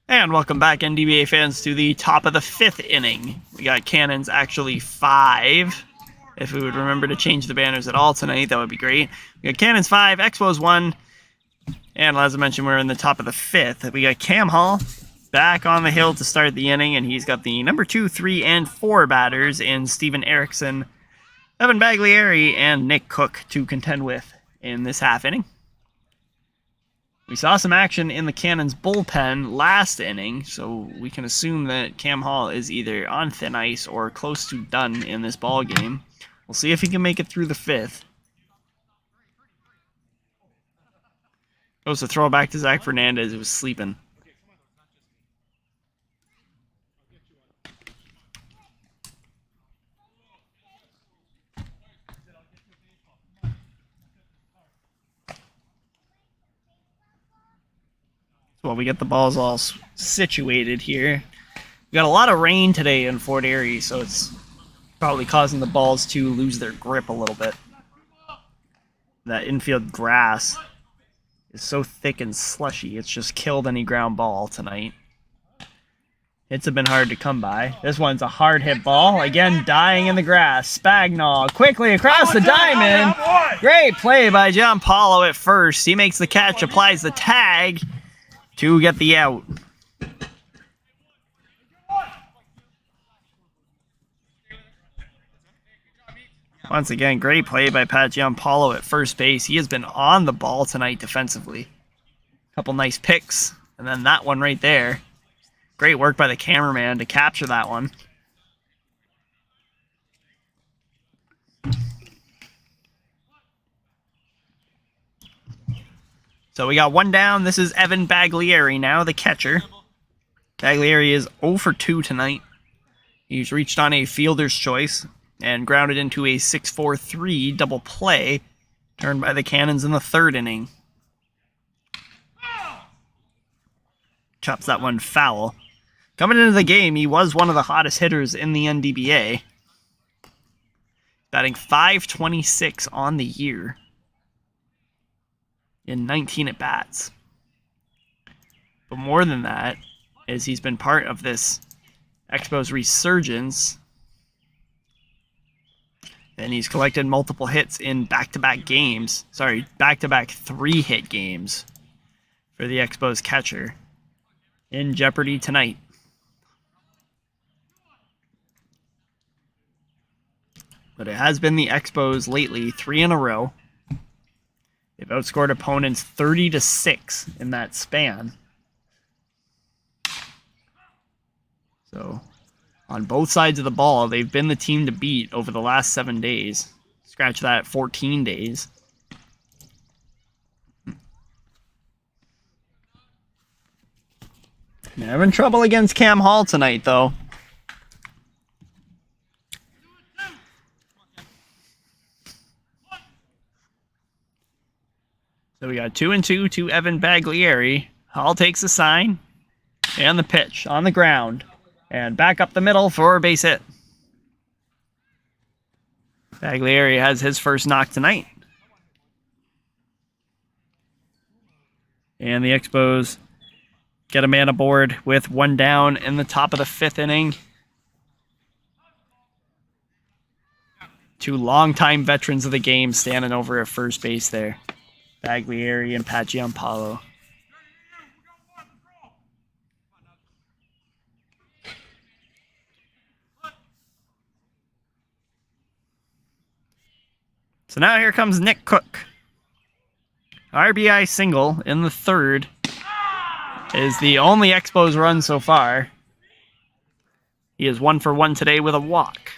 And welcome back, NDBA fans, to the top of the 5th inning. We got Cannons actually 5. If we would remember to change the banners at all tonight, that would be great. We got Cannons 5, Expos 1, and as I mentioned, we're in the top of the 5th. We got Cam Hall back on the hill to start the inning, and he's got the number 2, 3, and 4 batters in Steven Erickson, Evan Baglieri, and Nick Cook to contend with in this half inning. We saw some action in the Cannons bullpen last inning, so we can assume that Cam Hall is either on thin ice or close to done in this ball game. We'll see if he can make it through the 5th. Goes to throw back to Zach Fernandez, who was sleeping. Well, we get the balls all situated here. We got a lot of rain today in Fort Erie, so it's probably causing the balls to lose their grip a little bit. That infield grass is so thick and slushy, it's just killed any ground ball tonight. Hits have been hard to come by. This one's a hard hit ball. Again, dying in the grass. Spagnol quickly across the diamond. Great play by John Paulo at first. He makes the catch, applies the tag to get the out. Once again, great play by Pat Giampaolo at first base. He has been on the ball tonight defensively. Couple nice picks, and then that one right there. Great work by the cameraman to capture that one. So we got one down. This is Evan Baglieri now, the catcher. Baglieri is 0 for 2 tonight. He's reached on a fielder's choice and grounded into a 6-4-3 double play turned by the Cannons in the 3rd inning. Chops that one foul. Coming into the game, he was one of the hottest hitters in the NDBA. Batting .526 on the year in 19 at-bats. But more than that is he's been part of this Expos resurgence. And he's collected multiple hits in back-to-back games. Sorry, back-to-back 3-hit games for the Expos catcher. In jeopardy tonight. But it has been the Expos lately, 3 in a row. They've outscored opponents 30-6 in that span. So, on both sides of the ball, they've been the team to beat over the last 7 days. Scratch that, 14 days. They're having trouble against Cam Hall tonight, though. So we got 2-2 to Evan Baglieri. Hall takes the sign and the pitch on the ground. And back up the middle for a base hit. Baglieri has his first knock tonight. And the Expos get a man aboard with 1 down in the top of the 5th inning. 2 longtime veterans of the game standing over at first base there. Baglieri and Pat Giampaolo. So now here comes Nick Cook. RBI single in the 3rd is the only Expos run so far. He is 1 for 1 today with a walk.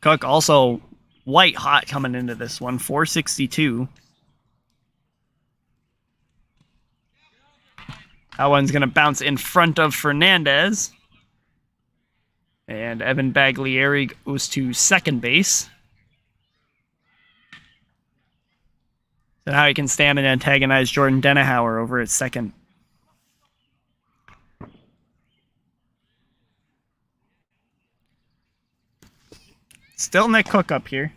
Cook also white hot coming into this one, 462. That one's going to bounce in front of Fernandez. And Evan Baglieri goes to second base. So now he can stand and antagonize Jordan Denehauer over at second. Still Nick Cook up here.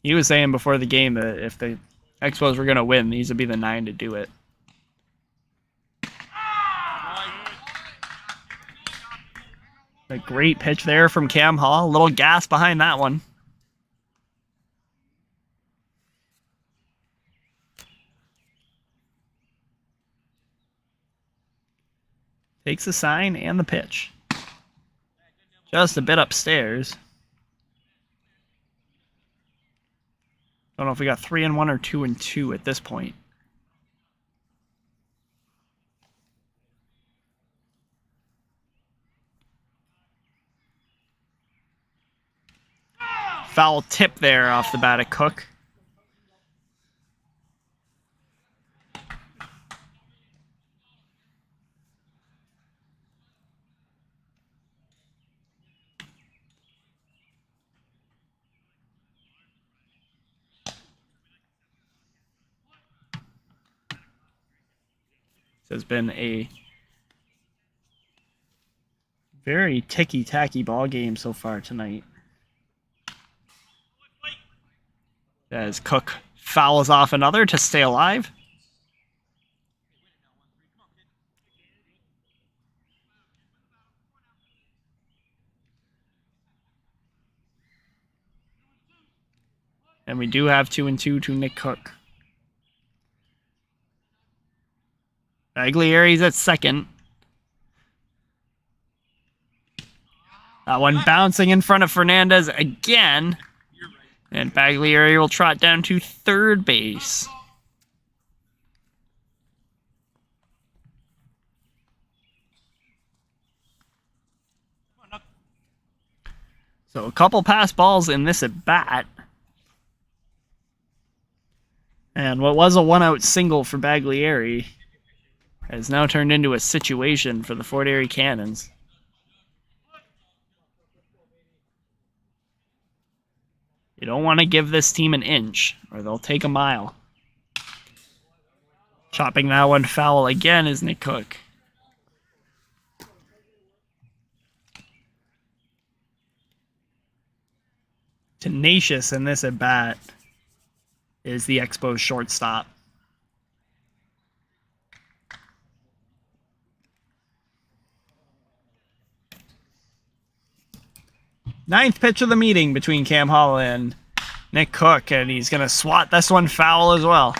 He was saying before the game that if the Expos were going to win, these would be the 9 to do it. A great pitch there from Cam Hall. A little gas behind that one. Takes the sign and the pitch. Just a bit upstairs. Don't know if we got 3-1 or 2-2 at this point. Foul tip there off the bat of Cook. This has been a very ticky-tacky ball game so far tonight. As Cook fouls off another to stay alive. And we do have 2-2 to Nick Cook. Baglieri's at second. That one bouncing in front of Fernandez again. And Baglieri will trot down to third base. So a couple pass balls in this at bat. And what was a 1-out single for Baglieri has now turned into a situation for the Fort Erie Cannons. You don't want to give this team an inch, or they'll take a mile. Chopping that one foul again is Nick Cook. tenacious in this at bat is the Expos shortstop. Ninth pitch of the meeting between Cam Hall and Nick Cook, and he's going to swat this one foul as well.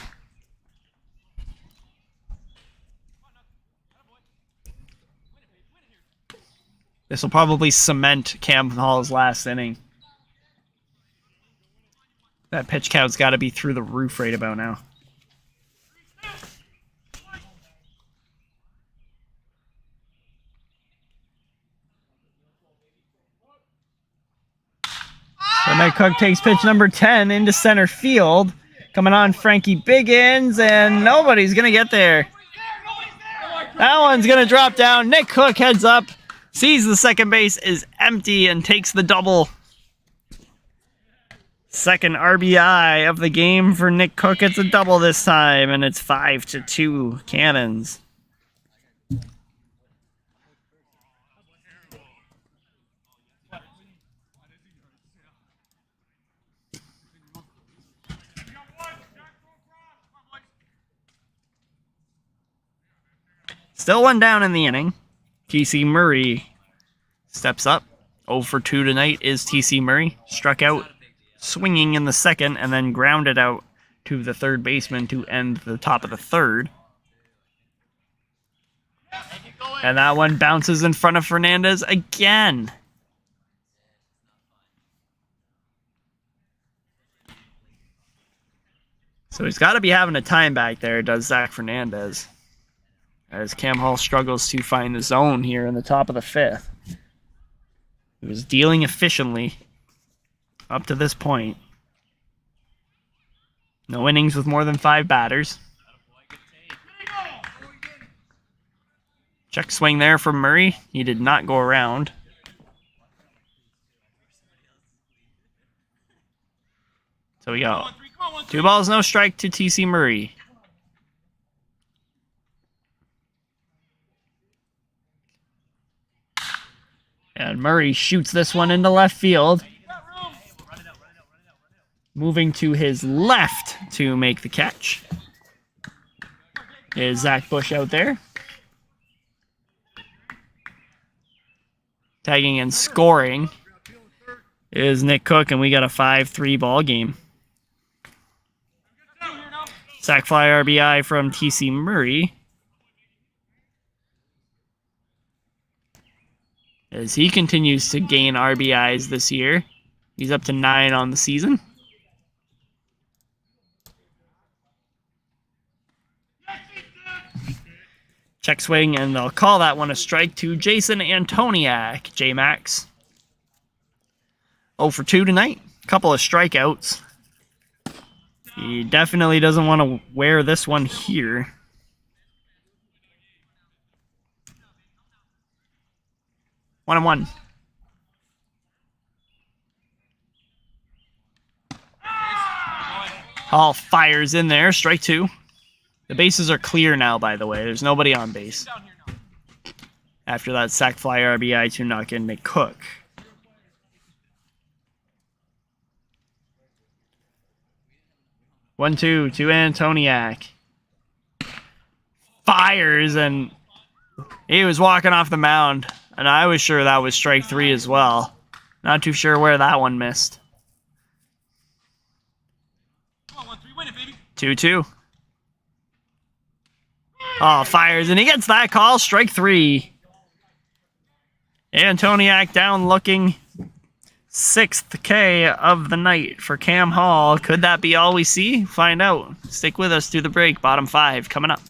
This will probably cement Cam Hall's last inning. That pitch count's got to be through the roof right about now. So Nick Cook takes pitch number 10 into center field. Coming on Frankie Biggins, and nobody's going to get there. That one's going to drop down. Nick Cook heads up, sees the second base is empty, and takes the double. Second RBI of the game for Nick Cook. It's a double this time, and it's 5-2 Cannons. Still one down in the inning. TC Murray steps up. 0 for 2 tonight is TC Murray. Struck out swinging in the second and then grounded out to the third baseman to end the top of the third. And that one bounces in front of Fernandez again. So he's got to be having a time back there, does Zach Fernandez, as Cam Hall struggles to find the zone here in the top of the fifth. He was dealing efficiently up to this point. No innings with more than 5 batters. Check swing there from Murray. He did not go around. So we go 2 balls, no strike to TC Murray. And Murray shoots this one into left field. Moving to his left to make the catch is Zach Bush out there. Tagging and scoring is Nick Cook, and we got a 5-3 ball game. Sac fly RBI from TC Murray, as he continues to gain RBIs this year. He's up to 9 on the season. Check swing, and they'll call that one a strike to Jason Antoniak, J-Max. 0 for 2 tonight. Couple of strikeouts. He definitely doesn't want to wear this one here. One and one. Hall fires in there. Strike 2. The bases are clear now, by the way. There's nobody on base. After that sac fly RBI to knock in Nick Cook. One, two to Antoniak. Fires, and he was walking off the mound. And I was sure that was strike 3 as well. Not too sure where that one missed. 2-2. Oh, fires, and he gets that call. Strike 3. Antoniak down looking. 6th K of the night for Cam Hall. Could that be all we see? Find out. Stick with us through the break. Bottom 5 coming up.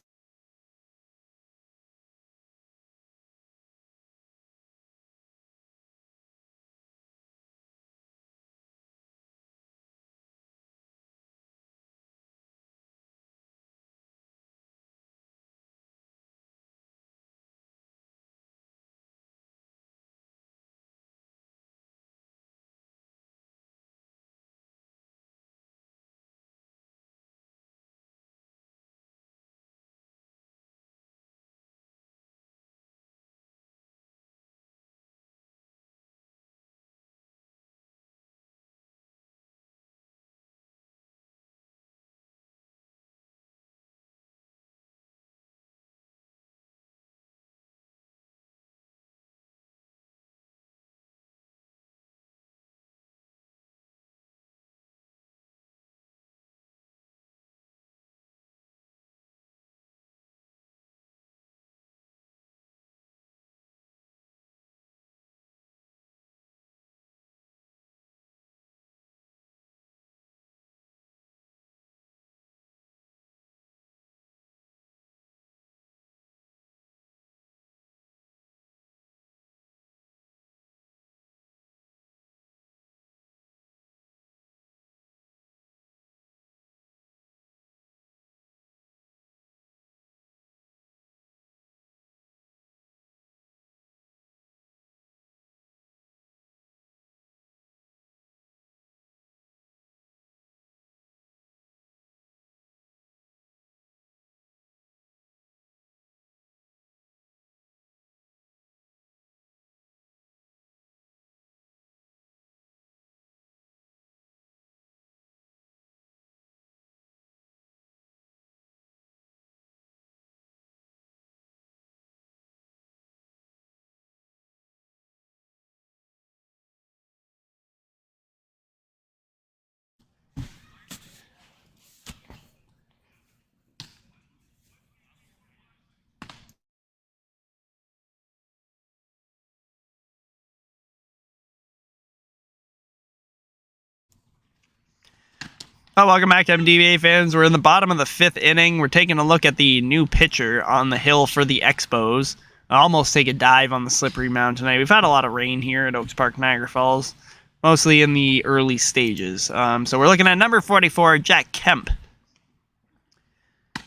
Oh, welcome back, NDBA fans. We're in the bottom of the 5th inning. We're taking a look at the new pitcher on the hill for the Expos. I almost take a dive on the slippery mound tonight. We've had a lot of rain here at Oaks Park, Niagara Falls, mostly in the early stages. So we're looking at number 44, Jack Kemp,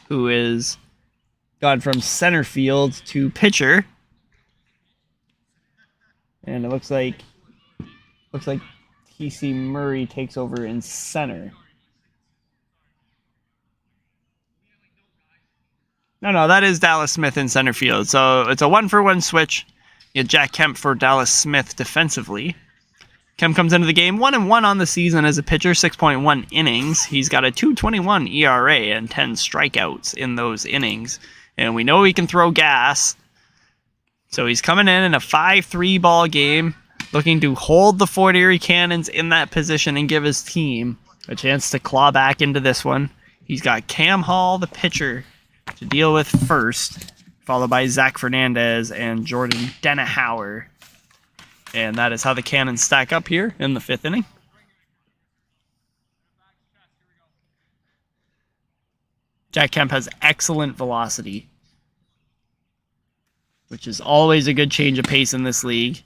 who is gone from center field to pitcher. And it looks like TC Murray takes over in center. No, that is Dallas Smith in center field. So it's a 1-for-1 switch. You get Jack Kemp for Dallas Smith defensively. Kemp comes into the game 1-1 on the season as a pitcher, 6.1 innings. He's got a 2.21 ERA and 10 strikeouts in those innings. And we know he can throw gas. So he's coming in a 5-3 ball game, looking to hold the Fort Erie Cannons in that position and give his team a chance to claw back into this one. He's got Cam Hall, the pitcher, to deal with first, followed by Zach Fernandez and Jordan Denahauer. And that is how the Cannons stack up here in the 5th inning. Jack Kemp has excellent velocity, which is always a good change of pace in this league.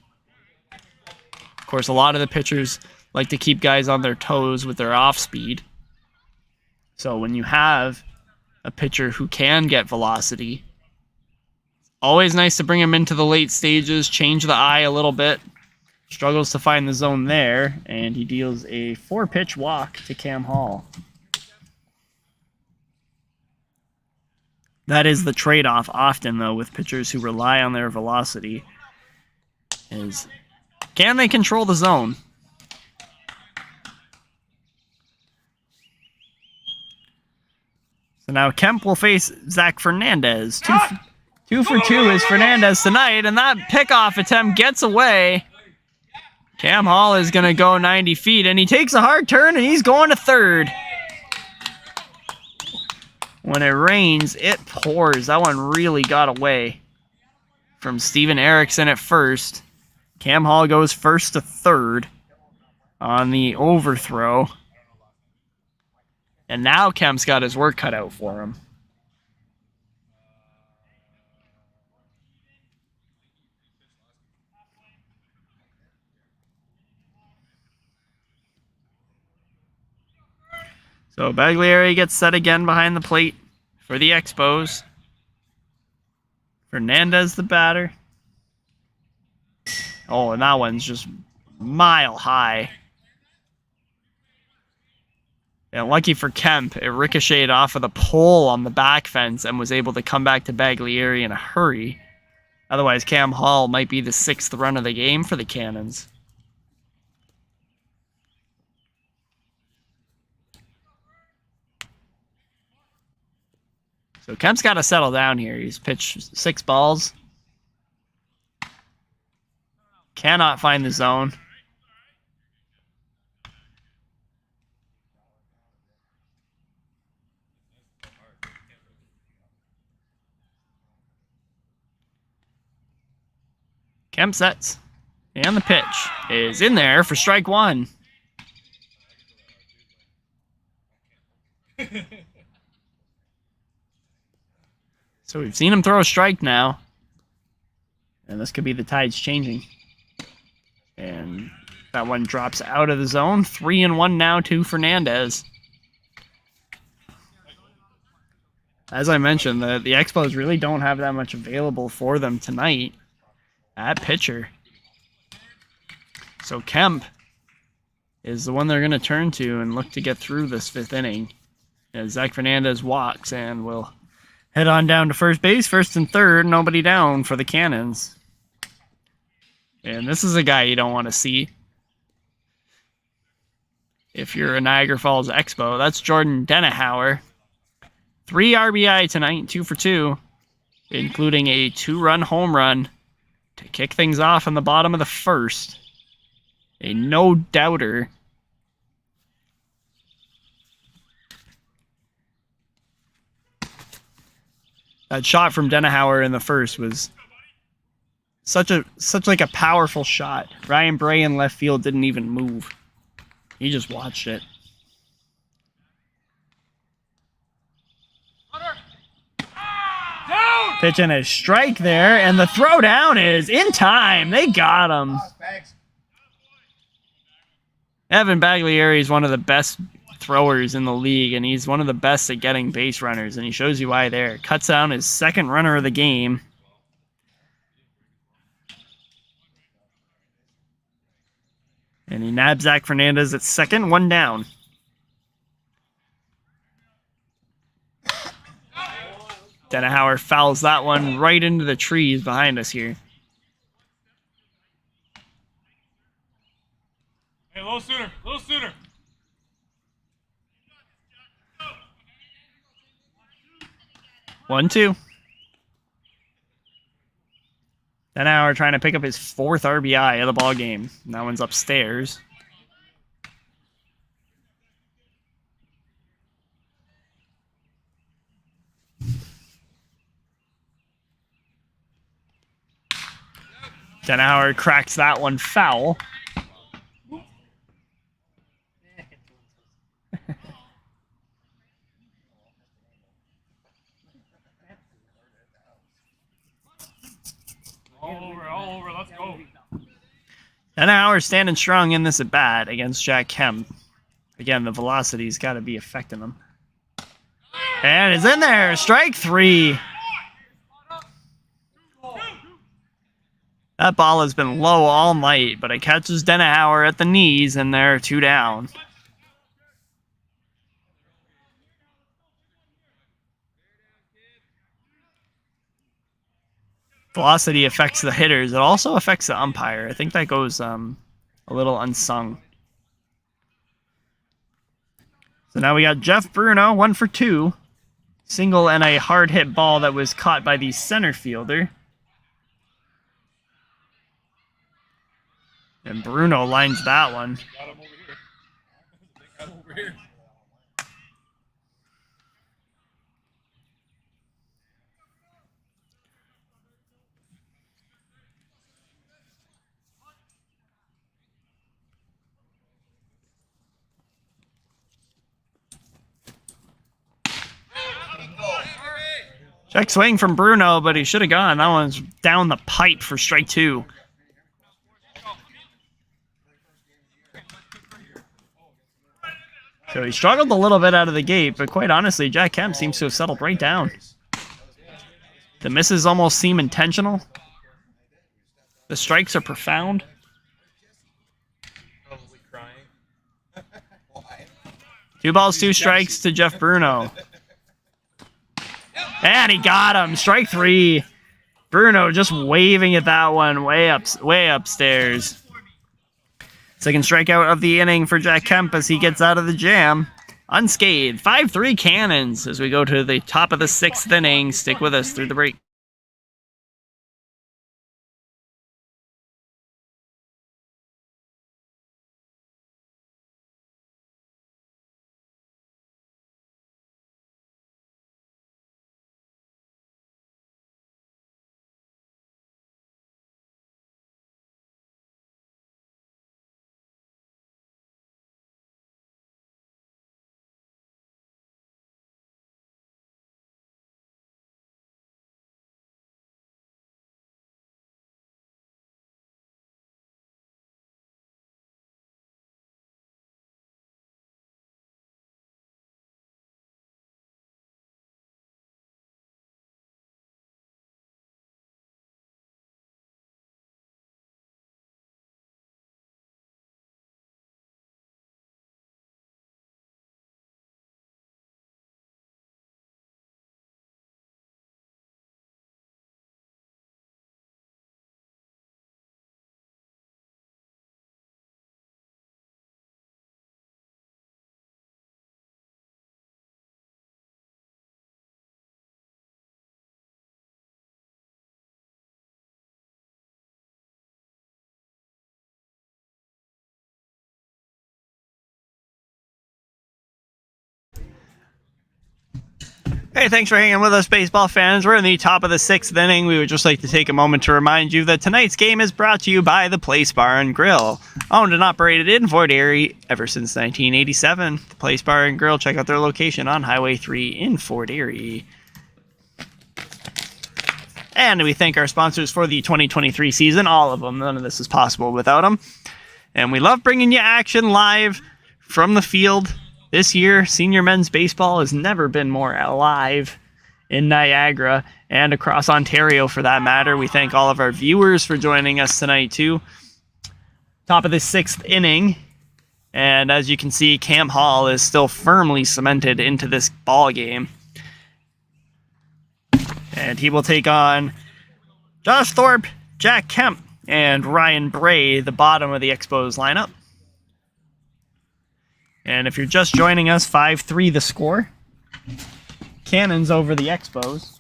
Of course, a lot of the pitchers like to keep guys on their toes with their off speed. So when you have a pitcher who can get velocity, always nice to bring him into the late stages, change the eye a little bit. Struggles to find the zone there, and he deals a 4-pitch walk to Cam Hall. That is the trade-off often, though, with pitchers who rely on their velocity, is can they control the zone? So now Kemp will face Zach Fernandez. Two for two is Fernandez tonight, and that pickoff attempt gets away. Cam Hall is going to go 90 feet, and he takes a hard turn, and he's going to third. When it rains, it pours. That one really got away from Steven Erickson at first. Cam Hall goes first to third on the overthrow. And now Kemp's got his work cut out for him. So Baglieri gets set again behind the plate for the Expos. Fernandez the batter. Oh, and that one's just mile high. And lucky for Kemp, it ricocheted off of the pole on the back fence and was able to come back to Baglieri in a hurry. Otherwise, Cam Hall might be the 6th run of the game for the Cannons. So Kemp's got to settle down here. He's pitched 6 balls. Cannot find the zone. Kemp sets. And the pitch is in there for strike 1. So we've seen him throw a strike now. And this could be the tides changing. And that one drops out of the zone. 3-1 now to Fernandez. As I mentioned, the Expos really don't have that much available for them tonight at pitcher. So Kemp is the one they're going to turn to and look to get through this 5th inning. As Zach Fernandez walks and will head on down to first base, 1st and 3rd, nobody down for the Cannons. And this is a guy you don't want to see if you're a Niagara Falls Expo. That's Jordan Denahauer. 3 RBI tonight, 2 for 2, including a 2-run home run to kick things off in the bottom of the 1st. A no-doubter. That shot from Denahauer in the 1st was such a powerful shot. Ryan Bray in left field didn't even move. He just watched it. Pitching a strike there, and the throw down is in time. They got him. Evan Baglieri is one of the best throwers in the league, and he's one of the best at getting base runners, and he shows you why there. Cuts down his second runner of the game. And he nabs Zach Fernandez at second, one down. Denahauer fouls that one right into the trees behind us here. Hey, a little sooner, a little sooner. One, two. Denahauer trying to pick up his fourth RBI of the ball game. That one's upstairs. Denahauer cracks that one foul. All over, let's go. Denahauer standing strong in this at bat against Jack Kemp. Again, the velocity's got to be affecting him. And it's in there. Strike three. That ball has been low all night, but it catches Denahauer at the knees, and they're two down. Velocity affects the hitters. It also affects the umpire. I think that goes a little unsung. So now we got Jeff Bruno, 1 for 2. Single and a hard hit ball that was caught by the center fielder. And Bruno lines that one. Got him over here. They got him over here. Check swing from Bruno, but he should have gone. That one's down the pipe for strike two. So he struggled a little bit out of the gate, but quite honestly, Jack Kemp seems to have settled right down. The misses almost seem intentional. The strikes are profound. Probably crying. 2 balls, 2 strikes to Jeff Bruno. And he got him. Strike 3. Bruno just waving at that one way upstairs. Second strikeout of the inning for Jack Kemp as he gets out of the jam. Unscathed. 5-3 Cannons as we go to the top of the 6th inning. Stick with us through the break. Hey, thanks for hanging with us, baseball fans. We're in the top of the 6th inning. We would just like to take a moment to remind you that tonight's game is brought to you by the Place Bar and Grill. Owned and operated in Fort Erie ever since 1987. The Place Bar and Grill, check out their location on Highway 3 in Fort Erie. And we thank our sponsors for the 2023 season, all of them. None of this is possible without them. And we love bringing you action live from the field. This year, senior men's baseball has never been more alive in Niagara and across Ontario for that matter. We thank all of our viewers for joining us tonight too. Top of the 6th inning. And as you can see, Cam Hall is still firmly cemented into this ball game. And he will take on Josh Thorpe, Jack Kemp, and Ryan Bray, the bottom of the Expos lineup. And if you're just joining us, 5-3 the score. Cannons over the Expos.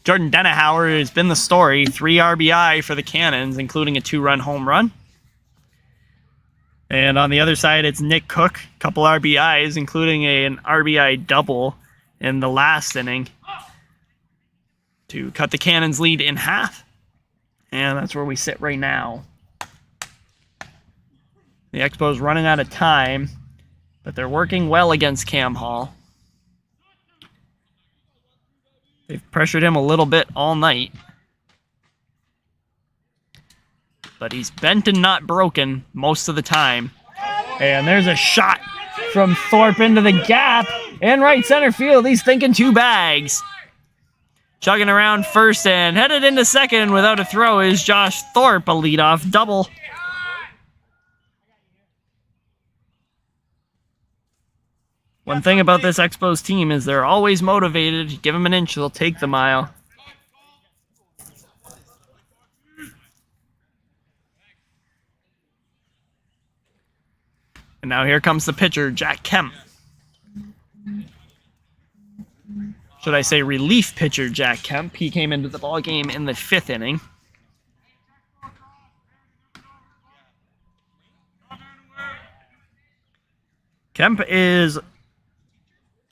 Jordan Denahauer has been the story. 3 RBI for the Cannons, including a 2-run home run. And on the other side, it's Nick Cook. A couple RBIs, including an RBI double in the last inning to cut the Cannons' lead in half. And that's where we sit right now. The Expos running out of time, but they're working well against Cam Hall. They've pressured him a little bit all night. But he's bent and not broken most of the time. And there's a shot from Thorpe into the gap. In right center field, he's thinking 2 bags. Chugging around first and headed into second without a throw is Josh Thorpe, a leadoff double. One thing about this Expos team is they're always motivated. Give them an inch, they'll take the mile. And now here comes the pitcher, Jack Kemp. Should I say relief pitcher Jack Kemp? He came into the ball game in the 5th inning. Kemp is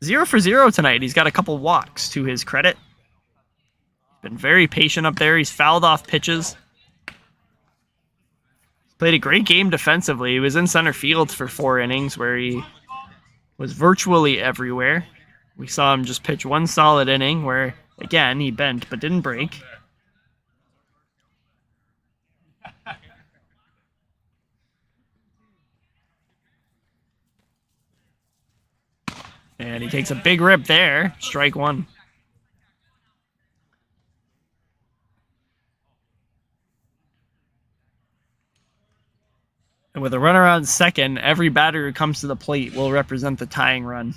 0 for 0 tonight. He's got a couple walks to his credit. He's been very patient up there. He's fouled off pitches. Played a great game defensively. He was in center field for 4 innings where he was virtually everywhere. We saw him just pitch 1 solid inning where, again, he bent but didn't break. And he takes a big rip there. Strike 1. And with a runner on second, every batter who comes to the plate will represent the tying run.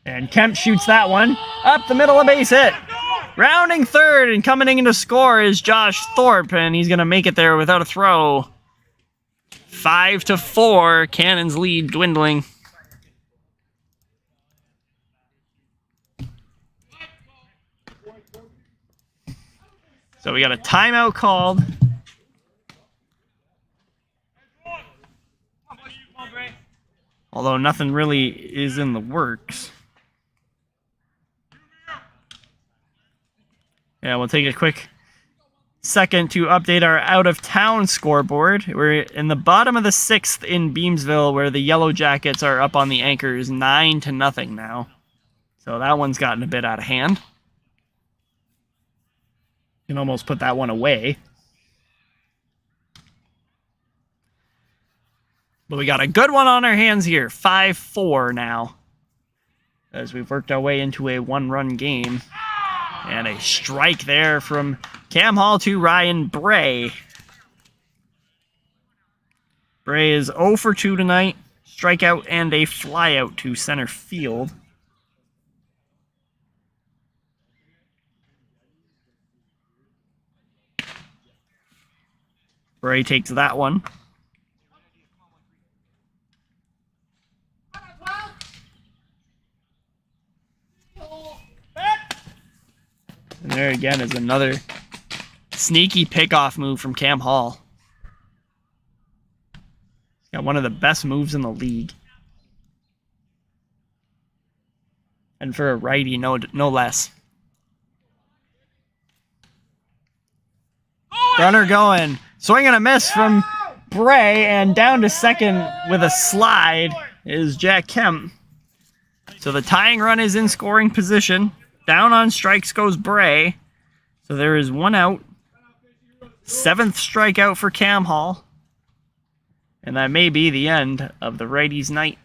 And Kemp shoots that one up the middle, a base hit. Rounding third and coming in to score is Josh Thorpe, and he's going to make it there without a throw. 5-4, Cannons lead dwindling. So we got a timeout called. Although nothing really is in the works. Yeah, we'll take a quick second to update our out-of-town scoreboard. We're in the bottom of the 6th in Beamsville, where the Yellow Jackets are up on the Anchors 9-0 now. So that one's gotten a bit out of hand. You can almost put that one away. But we got a good one on our hands here. 5-4 now, as we've worked our way into a 1-run game. And a strike there from Cam Hall to Ryan Bray. Bray is 0 for 2 tonight. Strikeout and a flyout to center field. Bray takes that one. And there again is another sneaky pickoff move from Cam Hall. He's got one of the best moves in the league. And for a righty, no less. Runner going. Swing and a miss from Bray, and down to second with a slide is Jack Kemp. So the tying run is in scoring position. Down on strikes goes Bray. So there is one out. 7th strikeout for Cam Hall. And that may be the end of the righties' night.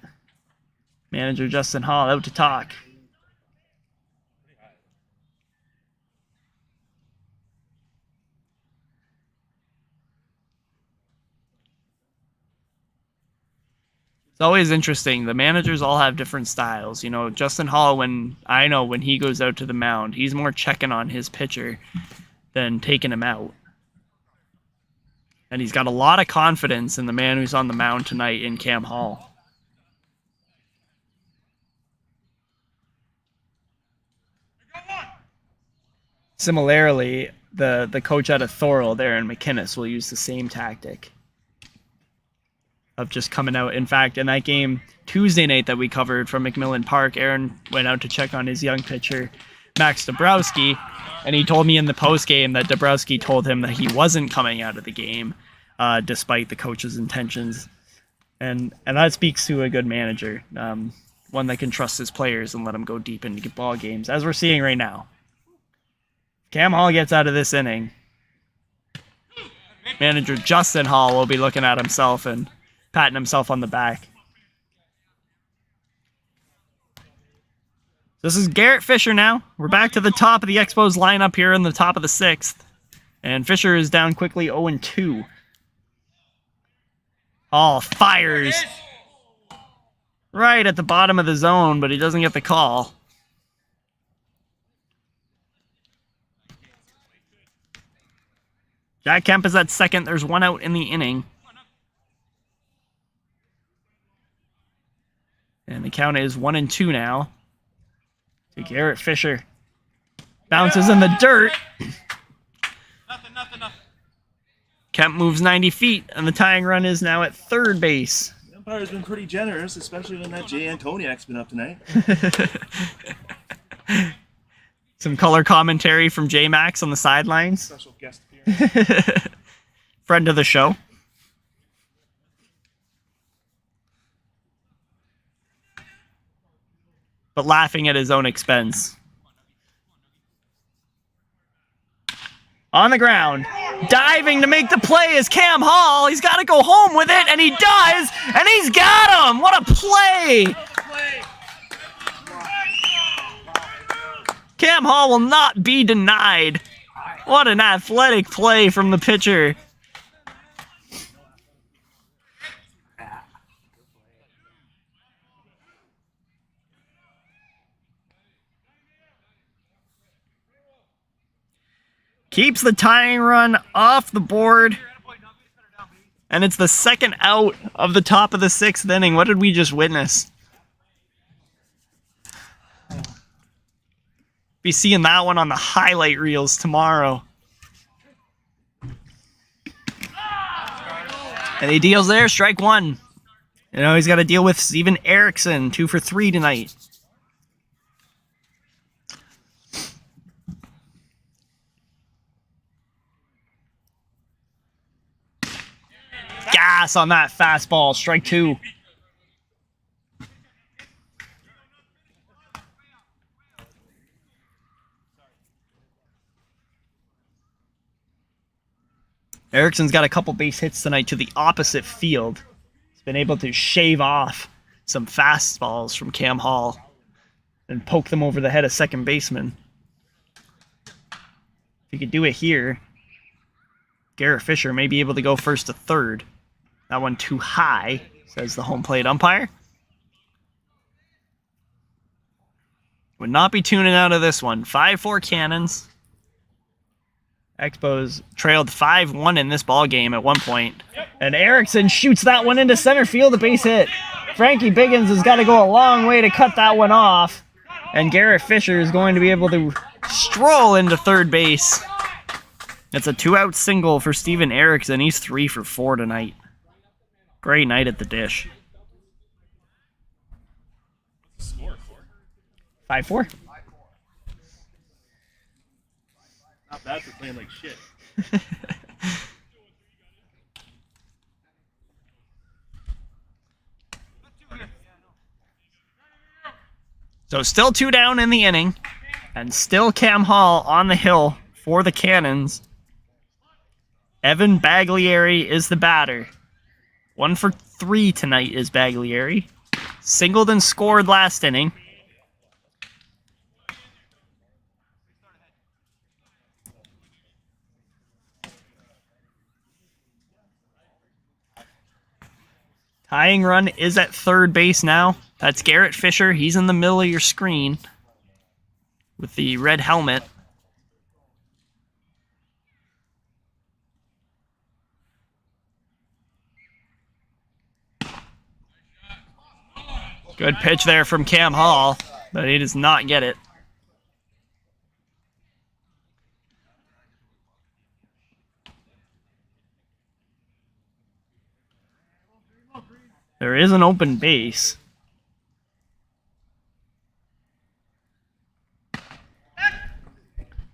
Manager Justin Hall out to talk. It's always interesting. The managers all have different styles. You know, Justin Hall, when he goes out to the mound, he's more checking on his pitcher than taking him out. And he's got a lot of confidence in the man who's on the mound tonight in Cam Hall. Similarly, the coach out of Thorold there in McInnes will use the same tactic of just coming out. In fact, in that game Tuesday night that we covered from McMillan Park, Aaron went out to check on his young pitcher, Max Dabrowski, and he told me in the postgame that Dabrowski told him that he wasn't coming out of the game despite the coach's intentions. And that speaks to a good manager, one that can trust his players and let them go deep into ball games, as we're seeing right now. Cam Hall gets out of this inning. Manager Justin Hall will be looking at himself and patting himself on the back. This is Garrett Fisher now. We're back to the top of the Expos lineup here in the top of the 6th. And Fisher is down quickly 0-2. Hall fires right at the bottom of the zone, but he doesn't get the call. Jack Kemp is at second. There's one out in the inning. And the count is 1-2 now to Garrett Fisher. Bounces in the dirt. Nothing. Kemp moves 90 feet, and the tying run is now at third base. The umpire's been pretty generous, especially when that Jay Antoniak's been up tonight. Some color commentary from J-Max on the sidelines. Special guest appearance. Friend of the show. But laughing at his own expense. On the ground. Diving to make the play is Cam Hall. He's got to go home with it, and he does. And he's got him. What a play. Cam Hall will not be denied. What an athletic play from the pitcher. Keeps the tying run off the board. And it's the second out of the top of the 6th inning. What did we just witness? Be seeing that one on the highlight reels tomorrow. And he deals there, strike one. You know, he's got to deal with Steven Erickson, 2 for 3 tonight. Gas on that fastball, strike 2. Erickson's got a couple base hits tonight to the opposite field. He's been able to shave off some fastballs from Cam Hall and poke them over the head of second baseman. If he could do it here, Garrett Fisher may be able to go first to third. That one too high, says the home plate umpire. Would not be tuning out of this one. 5-4 Cannons. Expos trailed 5-1 in this ball game at one point. And Erickson shoots that one into center field, a base hit. Frankie Biggins has got to go a long way to cut that one off. And Garrett Fisher is going to be able to stroll into third base. It's a 2-out single for Steven Erickson. He's 3 for 4 tonight. Great night at the dish. 5-4. Not bad for playing like shit. So still 2 down in the inning, and still Cam Hall on the hill for the Cannons. Evan Baglieri is the batter. 1 for 3 tonight is Baglieri. Singled and scored last inning. Tying run is at third base now. That's Garrett Fisher. He's in the middle of your screen with the red helmet. Good pitch there from Cam Hall, but he does not get it. There is an open base.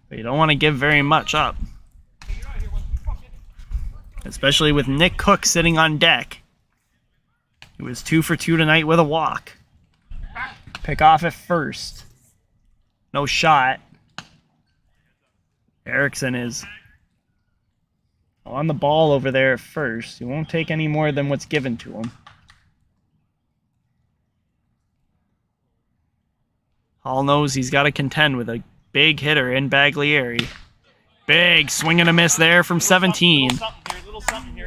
But you don't want to give very much up. Especially with Nick Cook sitting on deck. He was 2 for 2 tonight with a walk. Pick off at first. No shot. Erickson is on the ball over there at first. He won't take any more than what's given to him. Hall knows he's got to contend with a big hitter in Baglieri. Big swing and a miss there from 17. Little something here.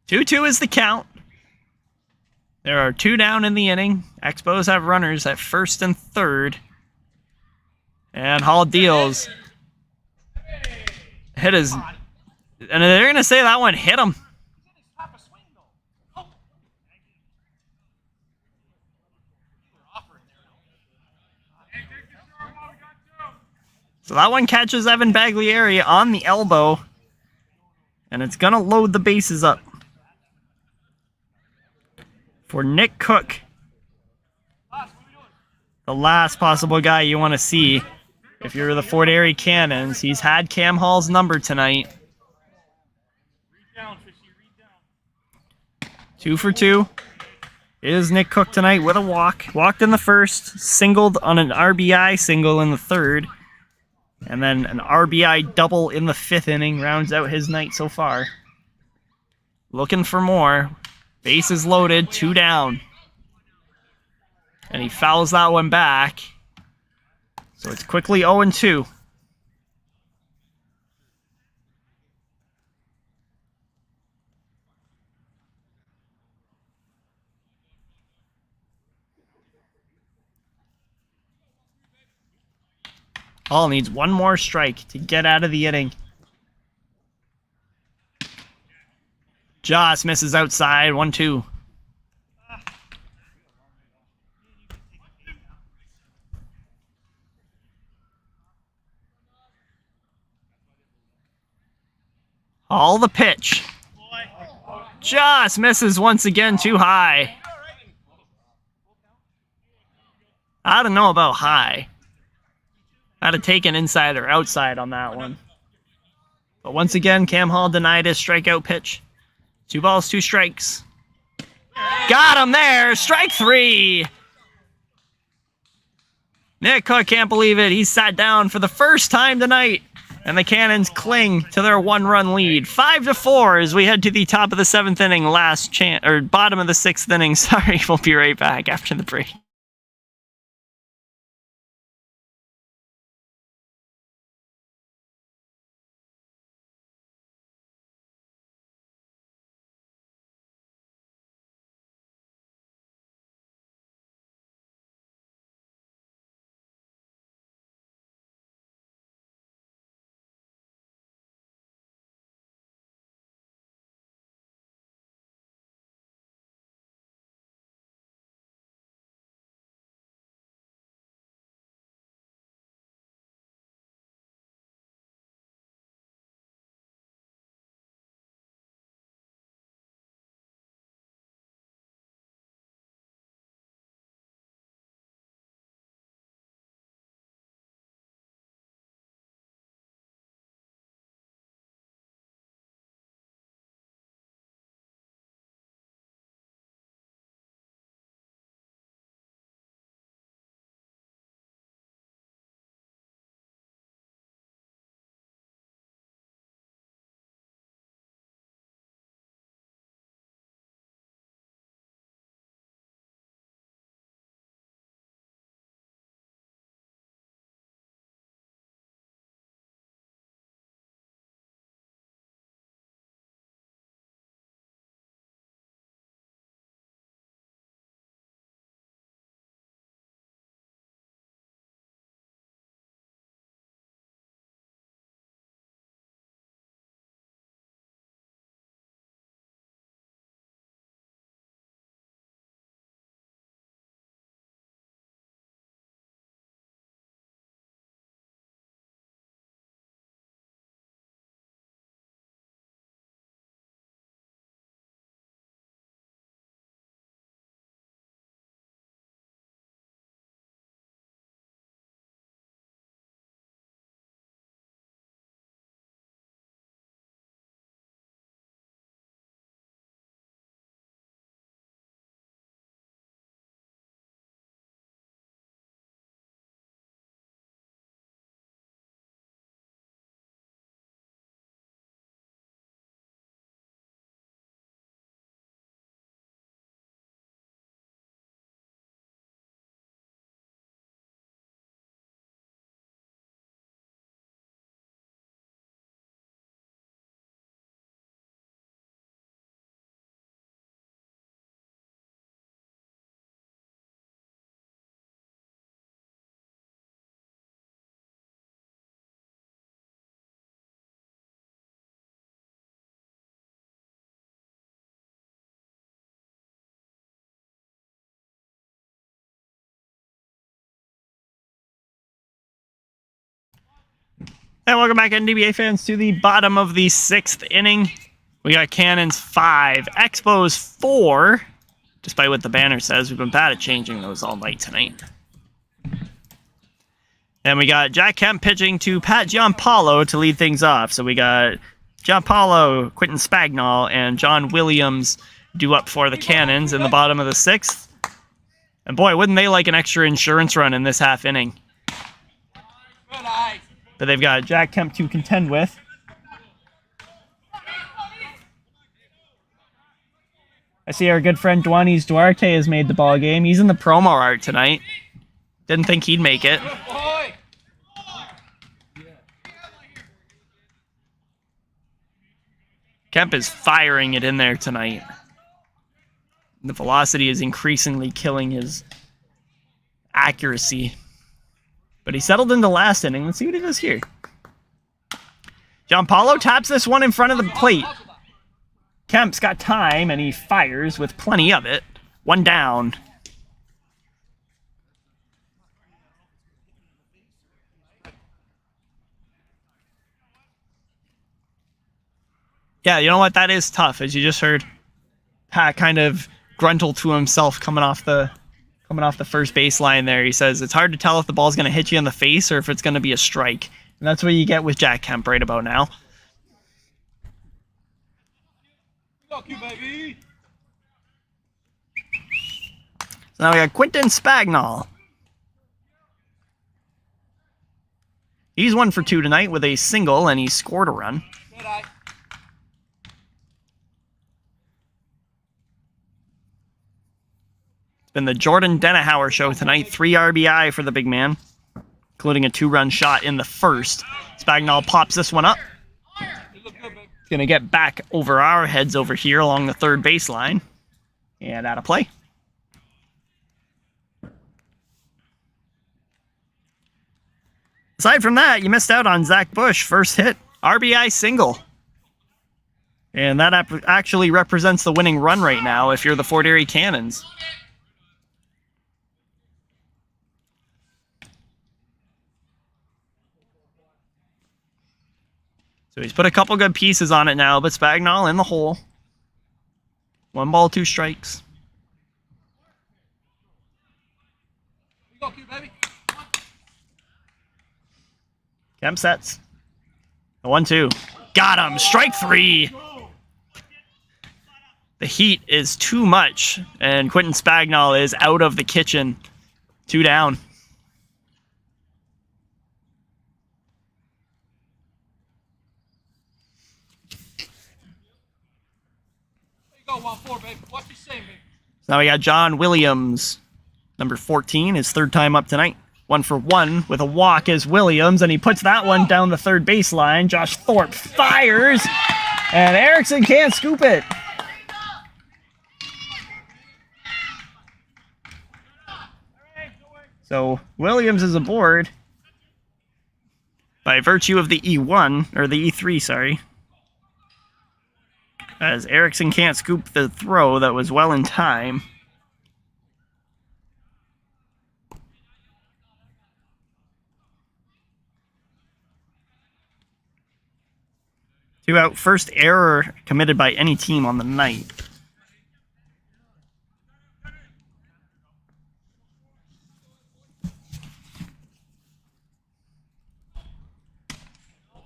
2-2 is the count. There are 2 down in the inning. Expos have runners at first and third. And Hall deals. Hit his... And they're going to say that one hit him. So that one catches Evan Baglieri on the elbow. And it's going to load the bases up for Nick Cook. The last possible guy you want to see if you're the Fort Erie Cannons. He's had Cam Hall's number tonight. 2 for 2 is Nick Cook tonight with a walk. Walked in the first, singled on an RBI single in the third, and then an RBI double in the 5th inning rounds out his night so far. Looking for more. Bases loaded, 2 down. And he fouls that one back. So it's quickly 0-2. Hall needs one more strike to get out of the inning. Joss misses outside, 1-2. Hall the pitch. Joss misses once again, too high. I don't know about high. I'd have taken inside or outside on that one. But once again, Cam Hall denied his strikeout pitch. 2 balls, 2 strikes. Got him there! Strike 3! Nick Cook can't believe it. He's sat down for the first time tonight. And the Cannons cling to their 1-run lead. 5-4 as we head to the top of the 7th inning, bottom of the 6th inning. Sorry, we'll be right back after the break. And welcome back, NDBA fans, to the bottom of the 6th inning. We got Cannons 5, Expos 4. Despite what the banner says, we've been bad at changing those all night tonight. And we got Jack Kemp pitching to Pat Gianpaolo to lead things off. So we got Gianpaolo, Quentin Spagnol, and John Williams due up for the Cannons in the bottom of the 6th. And boy, wouldn't they like an extra insurance run in this half inning. But they've got Jack Kemp to contend with. I see our good friend Duanis Duarte has made the ball game. He's in the promo art tonight. Didn't think he'd make it. Kemp is firing it in there tonight. The velocity is increasingly killing his accuracy. But he settled in the last inning. Let's see what he does here. Gianpaolo taps this one in front of the plate. Kemp's got time, and he fires with plenty of it. One down. Yeah, you know what? That is tough, as you just heard Pat kind of gruntle to himself coming off the first baseline there. He says it's hard to tell if the ball's going to hit you in the face or if it's going to be a strike. And that's what you get with Jack Kemp right about now. Fuck you, baby. So now we got Quentin Spagnol. He's 1 for 2 tonight with a single, and he scored a run. It's been the Jordan Denahauer show tonight. 3 RBI for the big man, including a 2-run shot in the first. Spagnol pops this one up. It's going to get back over our heads over here along the third baseline. And out of play. Aside from that, you missed out on Zach Bush. First hit, RBI single. And that actually represents the winning run right now if you're the Fort Erie Cannons. So he's put a couple good pieces on it now, but Spagnol in the hole. 1 ball, 2 strikes. Kemp sets. 1-2. Got him. Strike 3. The heat is too much, and Quentin Spagnol is out of the kitchen. 2 down. So now we got John Williams, number 14, his 3rd time up tonight. 1 for 1 with a walk is Williams, and he puts that one down the third baseline. Josh Thorpe fires, and Erickson can't scoop it. So Williams is aboard by virtue of the E1, or the E3, sorry. As Erickson can't scoop the throw that was well in time. Two out, first error committed by any team on the night.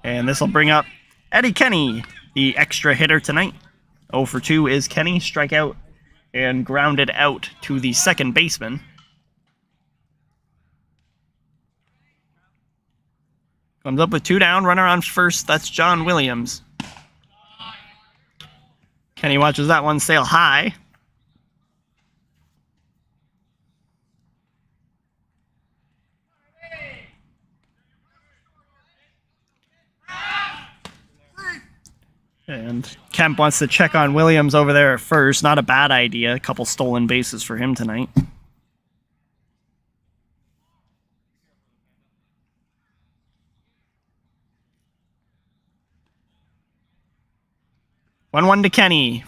And this will bring up Eddie Kenny, the extra hitter tonight. 0 for 2 is Kenny, strikeout and grounded out to the second baseman. Comes up with 2 down, runner on first, that's John Williams. Kenny watches that one sail high. And Kemp wants to check on Williams over there at first. Not a bad idea. A couple stolen bases for him tonight. One to Kenny.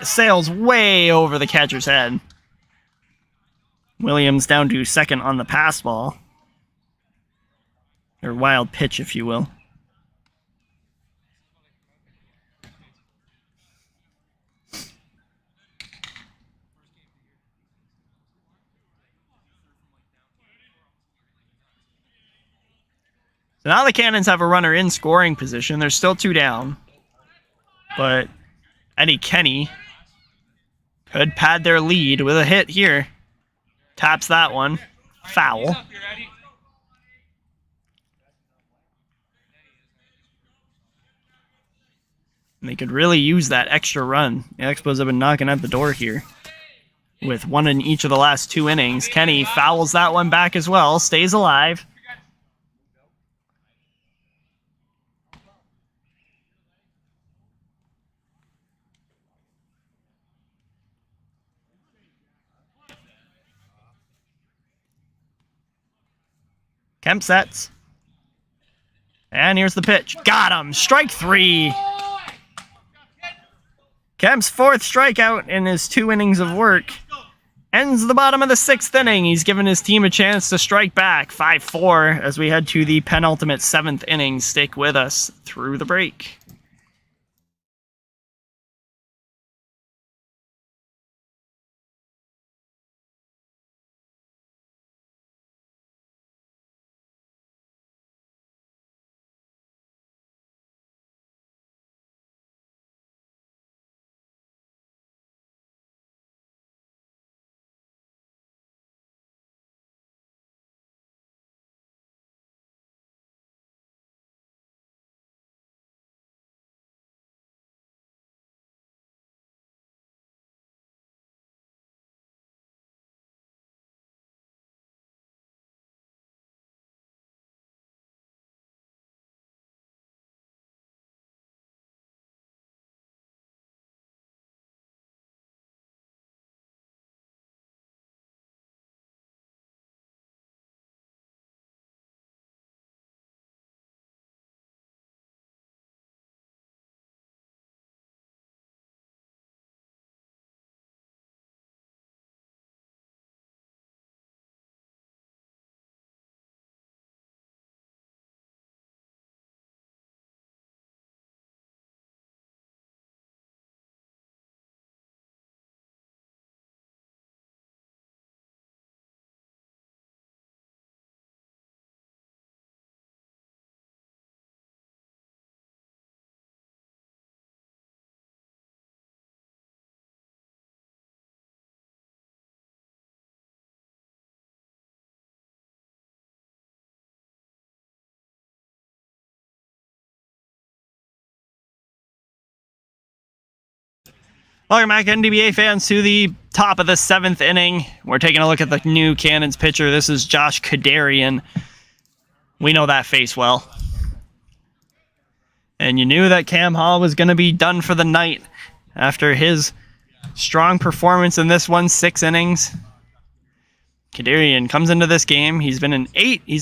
Sails way over the catcher's head. Williams down to second on the pass ball. Or wild pitch, if you will. So now the Cannons have a runner in scoring position. They're still 2 down. But Eddie Kenny could pad their lead with a hit here. Taps that one. Foul. And they could really use that extra run. The Expos have been knocking at the door here. With 1 in each of the last 2 innings. Kenny fouls that one back as well. Stays alive. Kemp sets. And here's the pitch. Got him. Strike 3. Kemp's 4th strikeout in his 2 innings of work. Ends the bottom of the 6th inning. He's given his team a chance to strike back. 5-4 as we head to the penultimate 7th inning. Stick with us through the break. Welcome back, NDBA fans, to the top of the 7th inning. We're taking a look at the new Cannons pitcher. This is Josh Kadarian. We know that face well. And you knew that Cam Hall was going to be done for the night after his strong performance in this one, 6 innings. Kadarian comes into this game. He's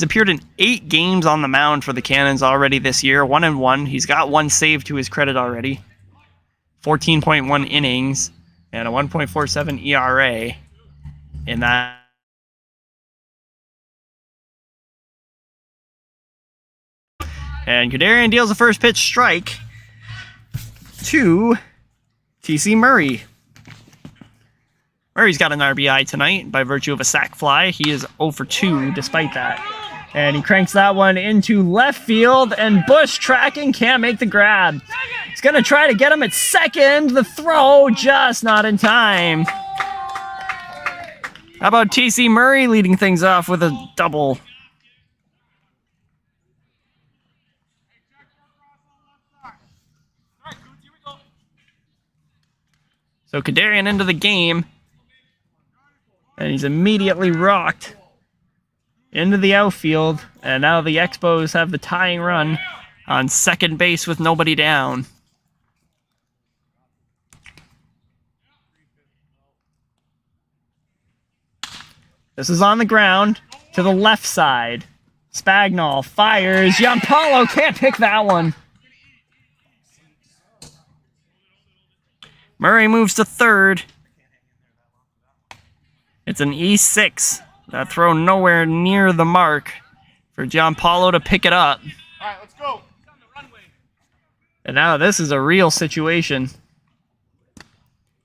appeared in 8 games on the mound for the Cannons already this year, 1-1. He's got 1 save to his credit already. 14.1 innings and a 1.47 ERA in that. And Kadarian deals the first pitch strike to TC Murray. Murray's got an RBI tonight by virtue of a sac fly. He is 0 for 2 despite that. And he cranks that one into left field, and Bush tracking, can't make the grab. He's going to try to get him at second. The throw just not in time. How about TC Murray leading things off with a double? So Kadarian into the game, and he's immediately rocked into the outfield, and now the Expos have the tying run on second base with nobody down. This is on the ground to the left side. Spagnol fires. Gianpaolo can't pick that one. Murray moves to third. It's an E6. That throw nowhere near the mark for Gianpaolo to pick it up. All right, let's go. And now this is a real situation.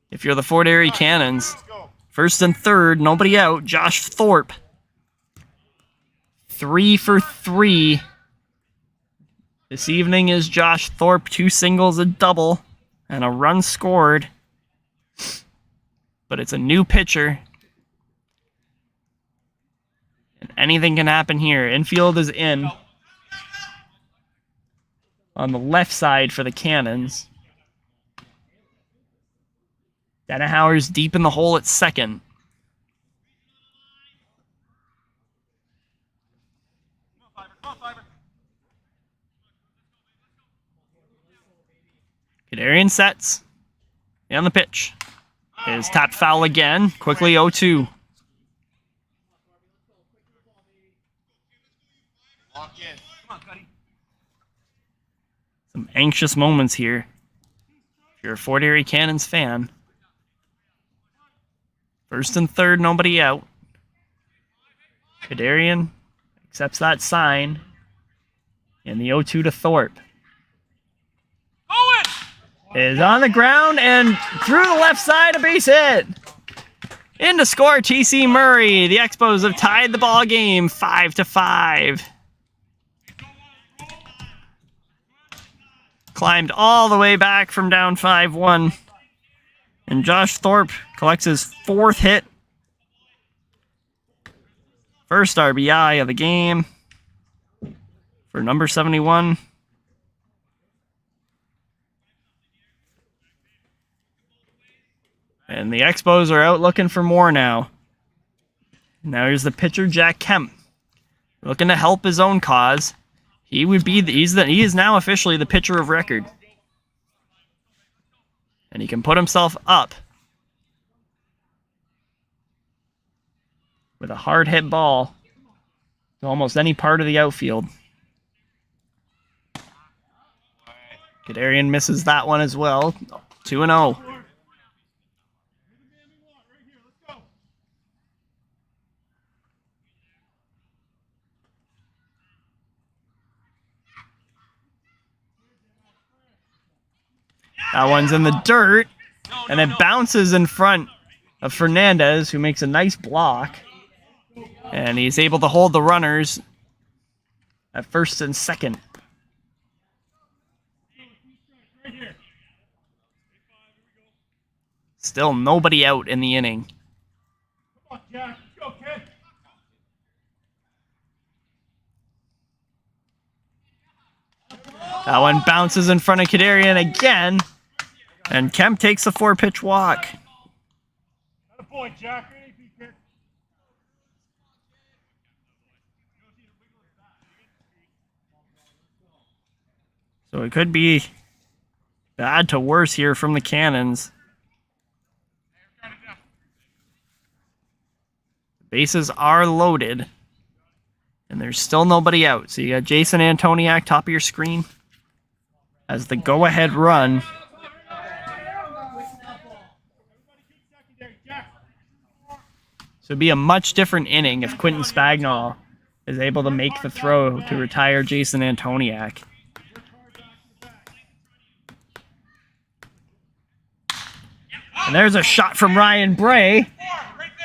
If you're the Fort Erie Cannons, first and third, nobody out. Josh Thorpe, 3 for 3 This evening is Josh Thorpe, 2 singles, a double, and a run scored. But it's a new pitcher. And anything can happen here. Infield is in. On the left side for the Cannons. Denahauer's deep in the hole at second. Kadarian sets. On the pitch. Is tapped foul again. Quickly 0-2. Some anxious moments here. If you're a Fort Erie Cannons fan. First and third, nobody out. Kadarian accepts that sign. And the 0-2 to Thorpe. Is on the ground and through the left side, a base hit. In to score, TC Murray. The Expos have tied the ball game 5-5. Climbed all the way back from down 5-1. And Josh Thorpe collects his 4th hit. First RBI of the game for number 71. And the Expos are out looking for more now. Now here's the pitcher, Jack Kemp, looking to help his own cause. He is now officially the pitcher of record. And he can put himself up with a hard hit ball to almost any part of the outfield. Kadarian misses that one as well. 2-0. That one's in the dirt, and it bounces in front of Fernandez, who makes a nice block. And he's able to hold the runners at first and second. Still nobody out in the inning. That one bounces in front of Kadarian again. And Kemp takes a 4-pitch walk. So it could be bad to worse here from the Cannons. Bases are loaded. And there's still nobody out. So you got Jason Antoniak, top of your screen, as the go-ahead run. So it'd be a much different inning if Quentin Spagnol is able to make the throw to retire Jason Antoniak. And there's a shot from Ryan Bray.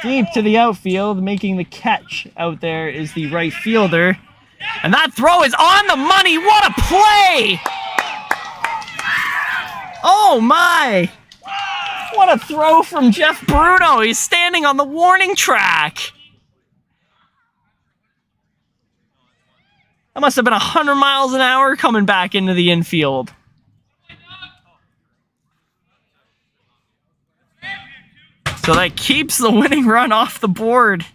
Deep to the outfield, making the catch out there is the right fielder. And that throw is on the money. What a play! Oh my! What a throw from Jeff Bruno. He's standing on the warning track. That must have been 100 miles an hour coming back into the infield. So that keeps the winning run off the board.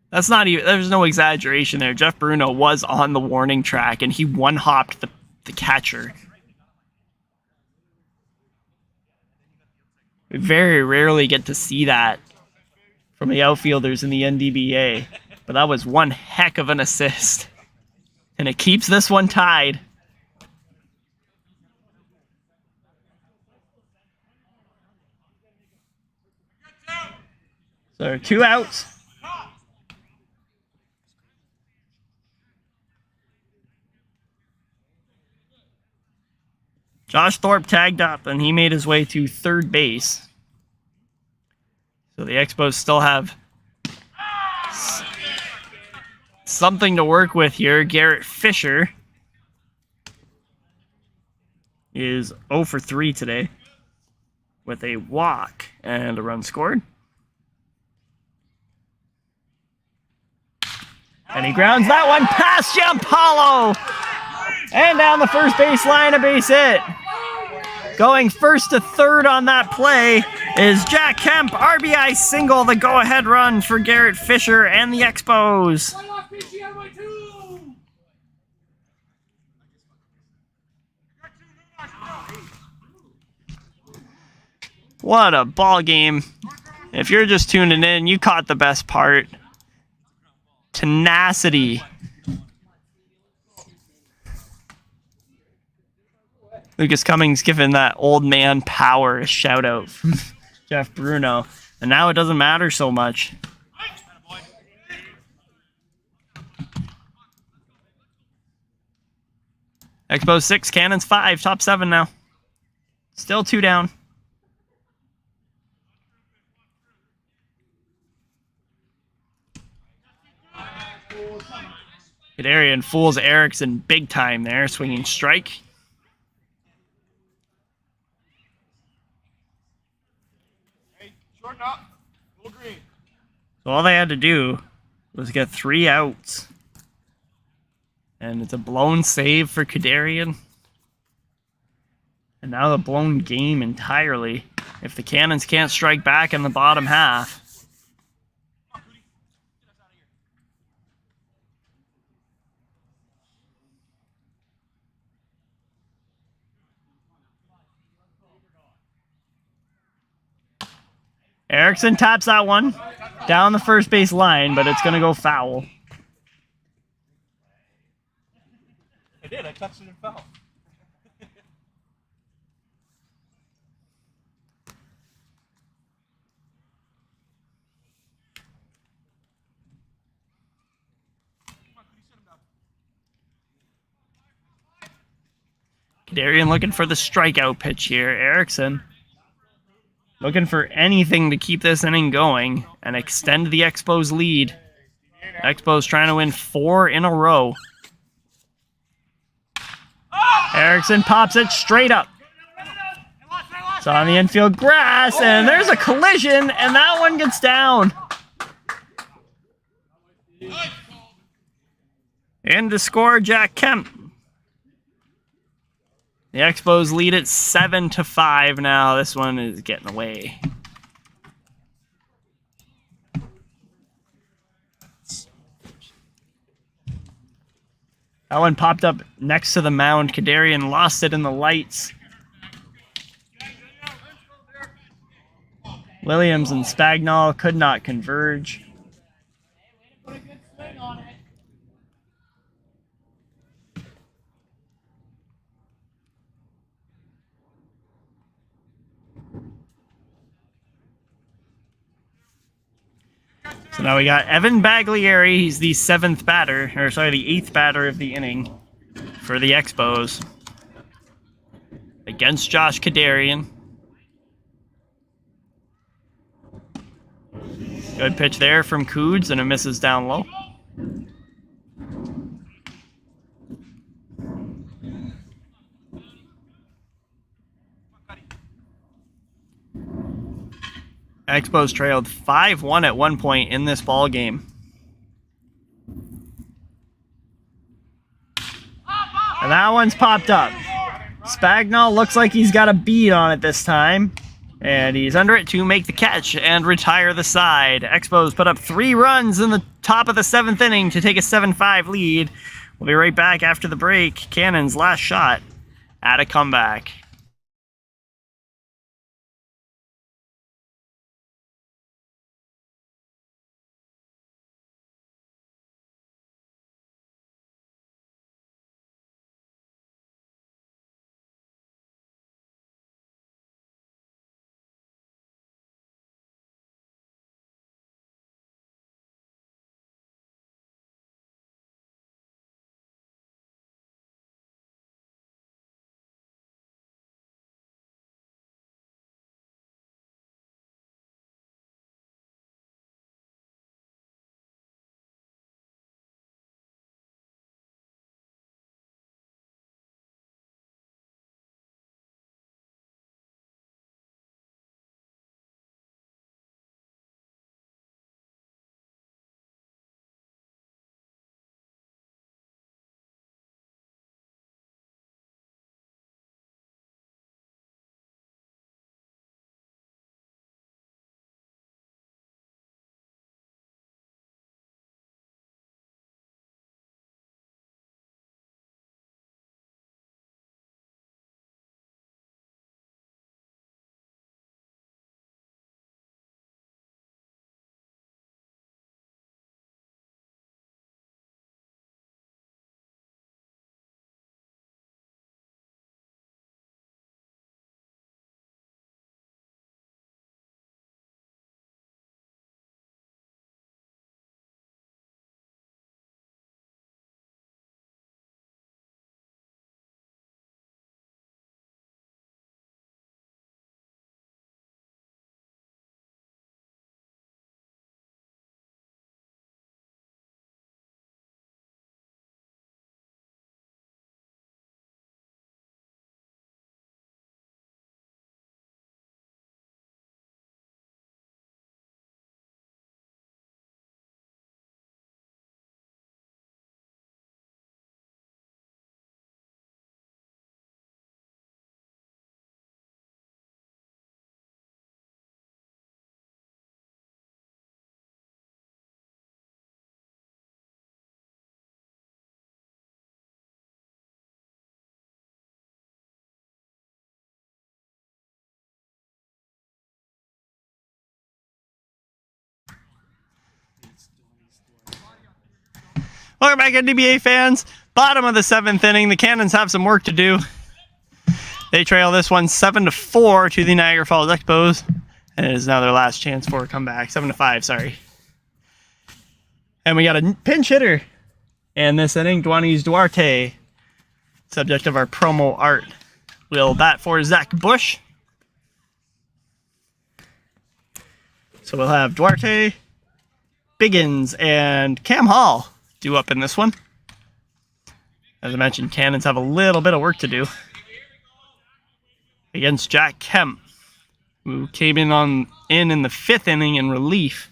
That's not even, there's no exaggeration there. Jeff Bruno was on the warning track and he one-hopped the catcher. We very rarely get to see that from the outfielders in the NDBA. But that was one heck of an assist. And it keeps this one tied. So there are 2 outs. Josh Thorpe tagged up, and he made his way to third base. So the Expos still have something to work with here. Garrett Fisher is 0 for 3 today with a walk and a run scored. And he grounds that one past Giampaolo. And down the first base line, a base hit. Going first to third on that play is Jack Kemp. RBI single, the go-ahead run for Garrett Fisher and the Expos. What a ball game. If you're just tuning in, you caught the best part. Tenacity. Lucas Cummings giving that old man power a shout out from Jeff Bruno. And now it doesn't matter so much. Expos 6, Cannons 5, top 7 now. Still 2 down. Kadarian fools Erickson big time there, swinging strike. Hey, shorten up. Full green. So all they had to do was get 3 outs. And it's a blown save for Kadarian. And now the blown game entirely if the Cannons can't strike back in the bottom half. Erickson taps that one down the first base line, but it's going to go foul. I did. I touched it and fell. Kadarian looking for the strikeout pitch here. Erickson looking for anything to keep this inning going and extend the Expos lead. Expos trying to win 4 in a row. Erickson pops it straight up. It's on the infield grass, and there's a collision, and that one gets down. And to score, Jack Kemp. The Expos lead it 7-5 now. This one is getting away. That one popped up next to the mound. Kadarian lost it in the lights. Williams and Spagnol could not converge. So now we got Evan Baglieri. He's the 7th batter, or sorry, the 8th batter of the inning for the Expos against Josh Kadarian. Good pitch there from Coods, and it misses down low. Expos trailed 5-1 at one point in this ball game. And that one's popped up. Spagnol looks like he's got a bead on it this time. And he's under it to make the catch and retire the side. Expos put up 3 runs in the top of the 7th inning to take a 7-5 lead. We'll be right back after the break. Cannons' last shot at a comeback. Welcome back, NDBA fans. Bottom of the 7th inning. The Cannons have some work to do. They trail this one 7-4 to the Niagara Falls Expos. And it is now their last chance for a comeback. 7-5, sorry. And we got a pinch hitter in this inning, Duanis Duarte, subject of our promo art. Will bat for Zach Bush. So we'll have Duarte, Biggins, and Cam Hall due up in this one. As I mentioned, Cannons have a little bit of work to do against Jack Kemp, who came in in the 5th inning in relief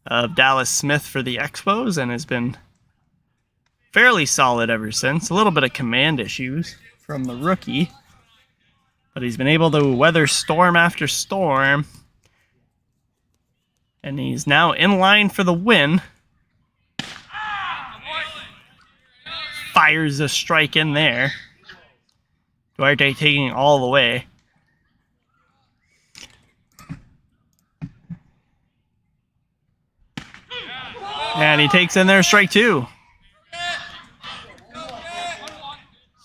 of Dallas Smith for the Expos and has been fairly solid ever since. A little bit of command issues from the rookie, but he's been able to weather storm after storm, and he's now in line for the win. Fires a strike in there. Duarte taking all the way. And he takes in there strike 2.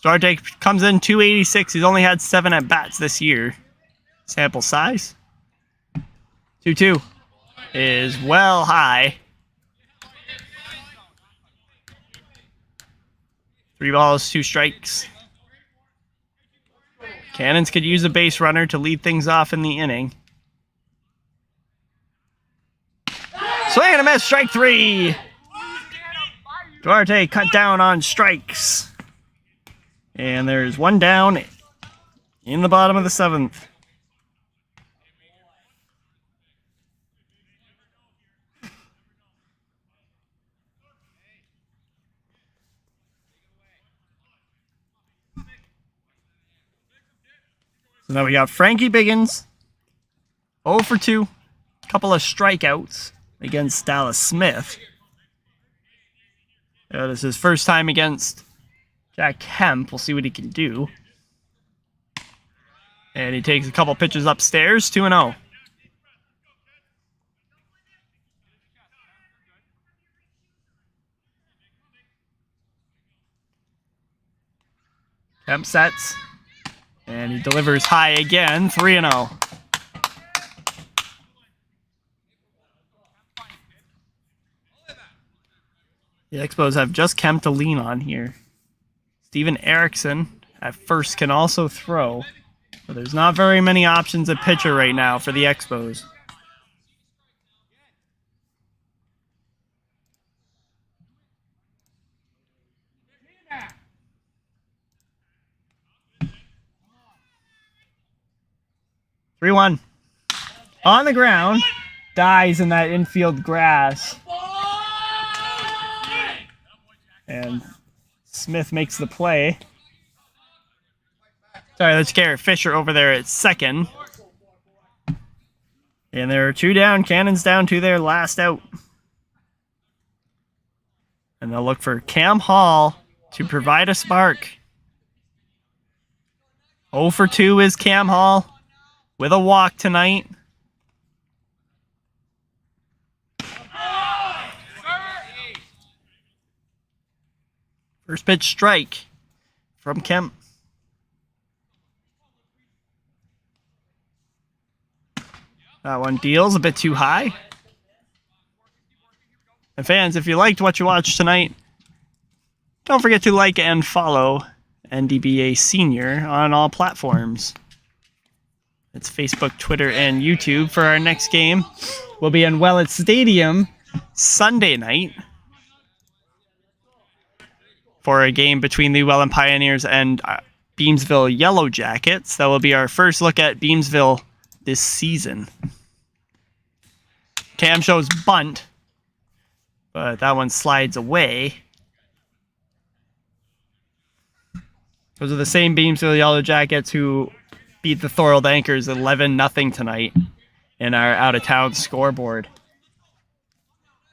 Duarte comes in 286. He's only had 7 at-bats this year. Sample size. 2-2 is well high. 3 balls, 2 strikes. Cannons could use a base runner to lead things off in the inning. Swing and a miss, strike 3. Duarte cut down on strikes. And there's 1 down in the bottom of the 7th. So now we got Frankie Biggins, 0 for 2, couple of strikeouts against Dallas Smith. This is his first time against Jack Kemp. We'll see what he can do. And he takes a couple pitches upstairs, 2-0. Kemp sets. And he delivers high again, 3-0. The Expos have just Kemp to lean on here. Steven Erickson at first can also throw. But there's not very many options at pitcher right now for the Expos. (3-1) on the ground, dies in that infield grass. And Smith makes the play. Sorry, let's Garrett Fisher over there at second. And there are 2 down, Cannons down to their last out. And they'll look for Cam Hall to provide a spark. 0 for 2 is Cam Hall with a walk tonight. First pitch strike from Kemp. That one deals a bit too high. And fans, if you liked what you watched tonight, don't forget to like and follow NDBA Senior on all platforms. It's Facebook, Twitter, and YouTube. For our next game, we'll be in Wellet Stadium Sunday night for a game between the Welland Pioneers and Beamsville Yellow Jackets. That will be our first look at Beamsville this season. Cam shows bunt, but that one slides away. Those are the same Beamsville Yellow Jackets who beat the Thorold Anchors 11-0 tonight in our out-of-town scoreboard.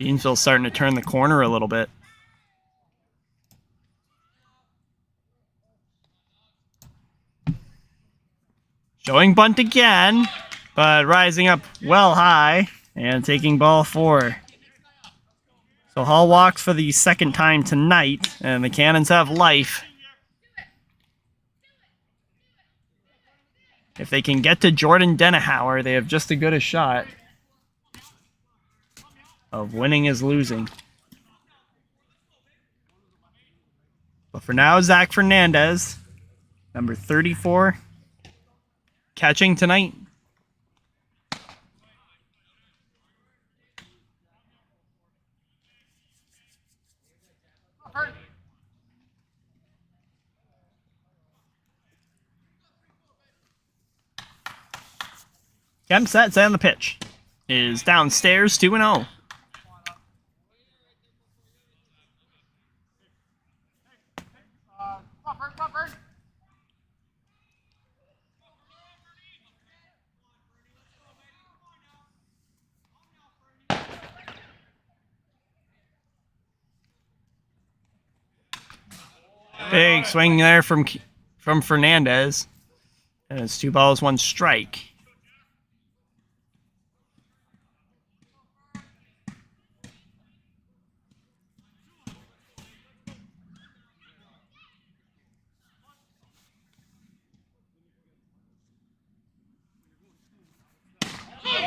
Beamsville's starting to turn the corner a little bit. Showing bunt again, but rising up well high and taking ball 4. So Hall walks for the second time tonight, and the Cannons have life. If they can get to Jordan Denehauer, they have just as good a shot of winning as losing. But for now, Zach Fernandez, number 34, catching tonight. Kemp sets and the pitch is downstairs 2-0. Big swing there from Fernandez. And it's 2 balls, 1 strike.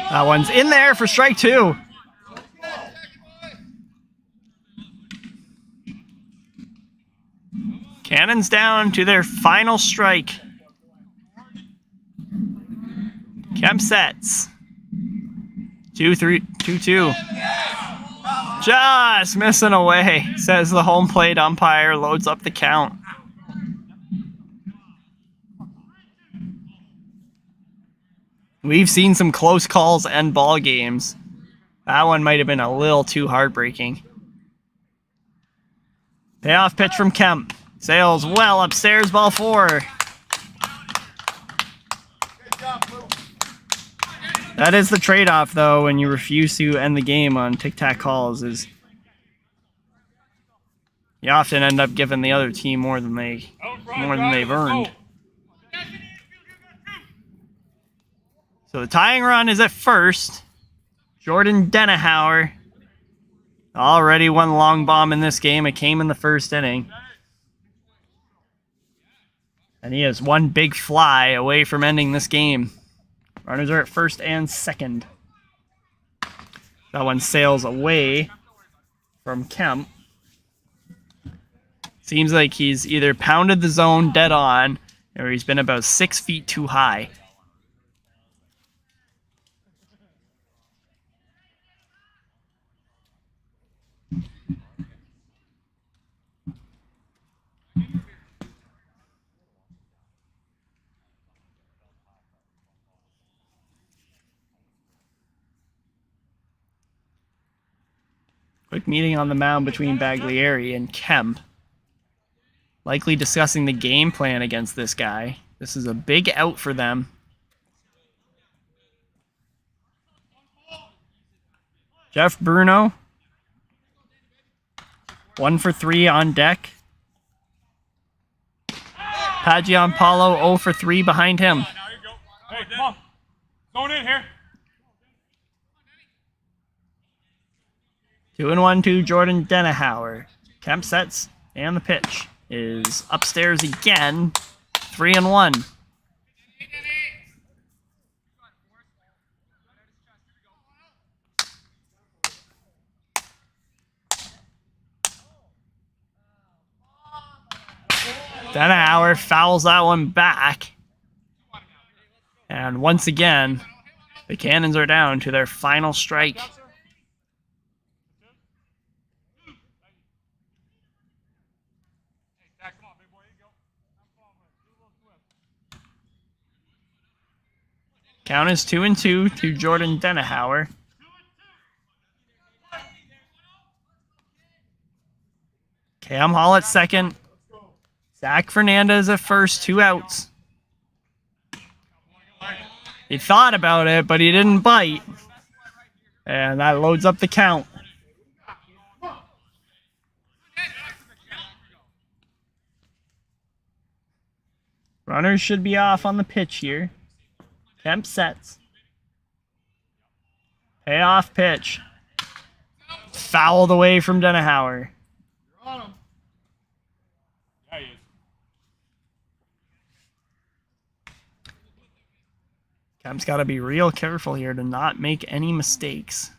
That one's in there for strike 2. Cannons down to their final strike. Kemp sets. 2-2. Just missing away, says the home plate umpire, loads up the count. We've seen some close calls and ball games. That one might have been a little too heartbreaking. Payoff pitch from Kemp. Sails well upstairs, ball 4. That is the trade-off, though, when you refuse to end the game on tic-tac calls, is you often end up giving the other team more than they've earned. So the tying run is at first. Jordan Denehauer already one long bomb in this game. It came in the first inning. And he has one big fly away from ending this game. Runners are at first and second. That one sails away from Kemp. Seems like he's either pounded the zone dead on, or he's been about 6 feet too high. Quick meeting on the mound between Baglieri and Kemp. Likely discussing the game plan against this guy. This is a big out for them. Jeff Bruno. 1 for 3 on deck. Pagianpalo 0 for 3 behind him. Hey, come on. Going in here. 2-1 to Jordan Denehauer. Kemp sets, and the pitch is upstairs again. 3-1. Denehauer fouls that one back. And once again, the Cannons are down to their final strike. Count is 2-2 to Jordan Denehauer. Cam Hall at second. Zach Fernandez at first, 2 outs. He thought about it, but he didn't bite. And that loads up the count. Runners should be off on the pitch here. Kemp sets. Payoff pitch. fouled away from Denehauer. On him. Yeah, he is. Kemp's got to be real careful here to not make any mistakes.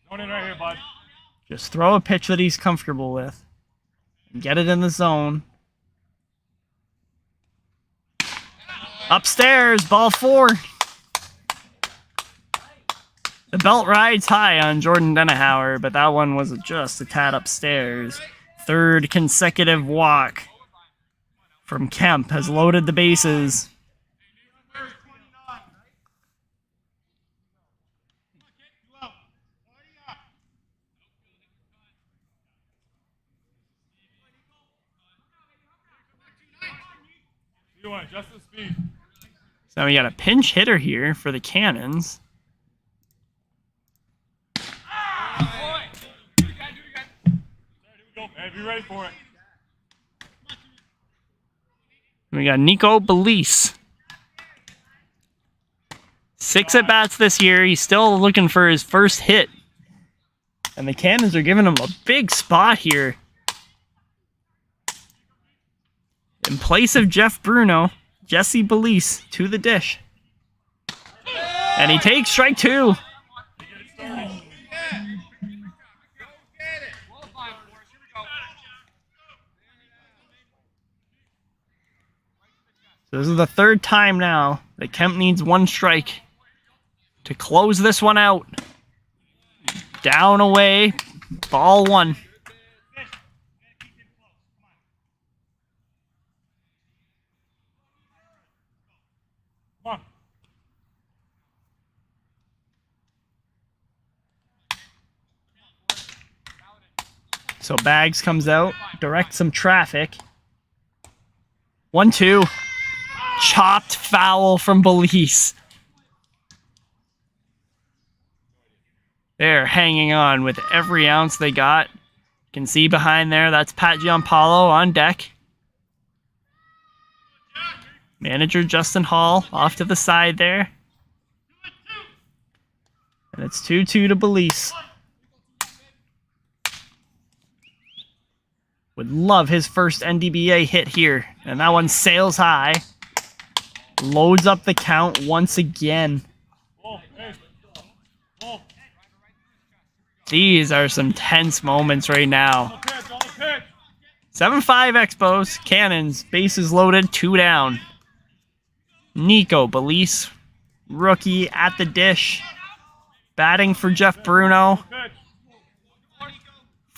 Going in right here, bud. Just throw a pitch that he's comfortable with. And get it in the zone. Upstairs, ball 4. The belt rides high on Jordan Denehauer, but that one was just a tad upstairs. Third consecutive walk from Kemp has loaded the bases. You want just the speed. So we got a pinch hitter here for the Cannons. Hey, be ready for it. We got Nico Belize. 6 at-bats this year. He's still looking for his first hit. And the Cannons are giving him a big spot here. In place of Jeff Bruno, Jesse Belize to the dish. And he takes strike 2. So this is the third time now that Kemp needs 1 strike to close this one out. Down away, ball 1. Come on. So Bags comes out, directs some traffic. 1-2. Chopped foul from Belize. They're hanging on with every ounce they got. You can see behind there, that's Pat Giampaolo on deck. Manager Justin Hall off to the side there. And it's 2-2 to Belize. Would love his first NDBA hit here. And that one sails high. Loads up the count once again. These are some tense moments right now. 7-5 Expos. Cannons. Bases loaded. 2 down. Nico Belize. Rookie at the dish. Batting for Jeff Bruno.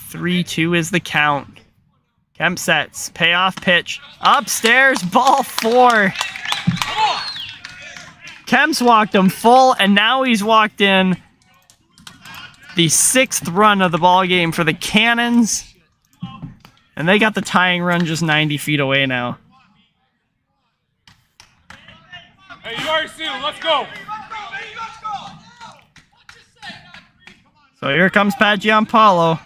3-2 is the count. Kemp sets. Payoff pitch. Upstairs. Ball 4. Kemp's walked him full, and now he's walked in the 6th run of the ball game for the Cannons. And they got the tying run just 90 feet away now. Hey, you already seen him. Let's go. So here comes Pat Giampaolo.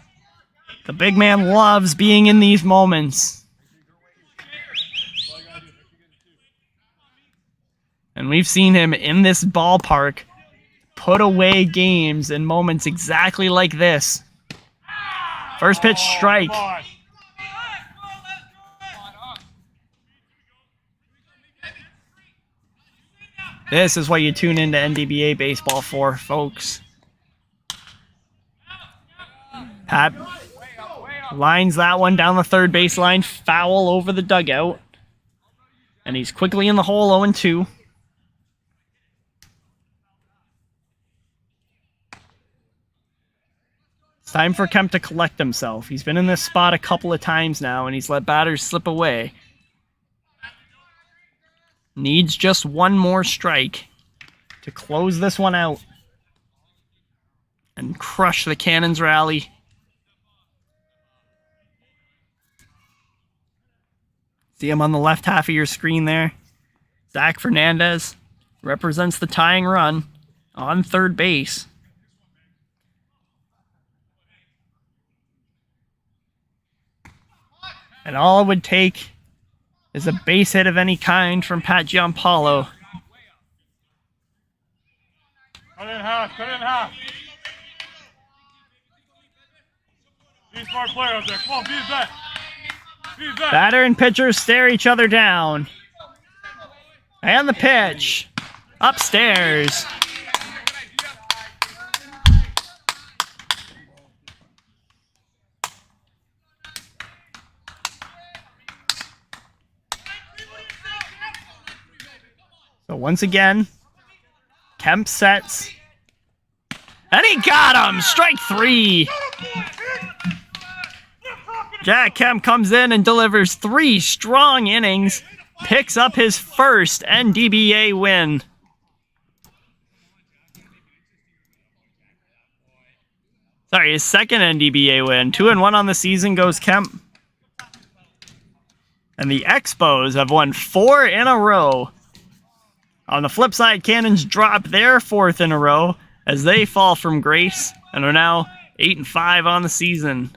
The big man loves being in these moments. And we've seen him in this ballpark put away games in moments exactly like this. First pitch strike. This is what you tune into NDBA baseball for, folks. Pat lines that one down the third baseline, foul over the dugout. And he's quickly in the hole, 0-2. It's time for Kemp to collect himself. He's been in this spot a couple of times now, and he's let batters slip away. Needs just 1 more strike to close this one out and crush the Cannons rally. See him on the left half of your screen there. Zach Fernandez represents the tying run on third base. And all it would take is a base hit of any kind from Pat Giampaolo Cut it in half. Cut it in half. Be a smart player out there. Come on, be his best. Be his best. Batter and pitcher stare each other down. And the pitch. Upstairs. So once again, Kemp sets. And he got him! Strike 3! Jack Kemp comes in and delivers 3 strong innings. Picks up his first NDBA win. Sorry, his second NDBA win. 2-1 on the season goes Kemp. And the Expos have won 4 in a row. On the flip side, Cannons drop their 4th in a row as they fall from grace and are now 8-5 on the season.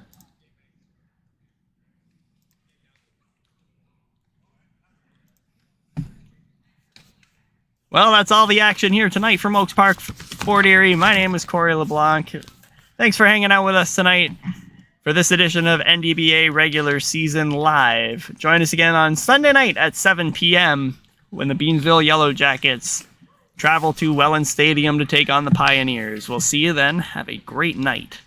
Well, that's all the action here tonight from Oaks Park, Fort Erie. My name is Corey LeBlanc. Thanks for hanging out with us tonight for this edition of NDBA Regular Season Live. Join us again on Sunday night at 7 p.m. when the Beansville Yellow Jackets travel to Welland Stadium to take on the Pioneers. We'll see you then. Have a great night.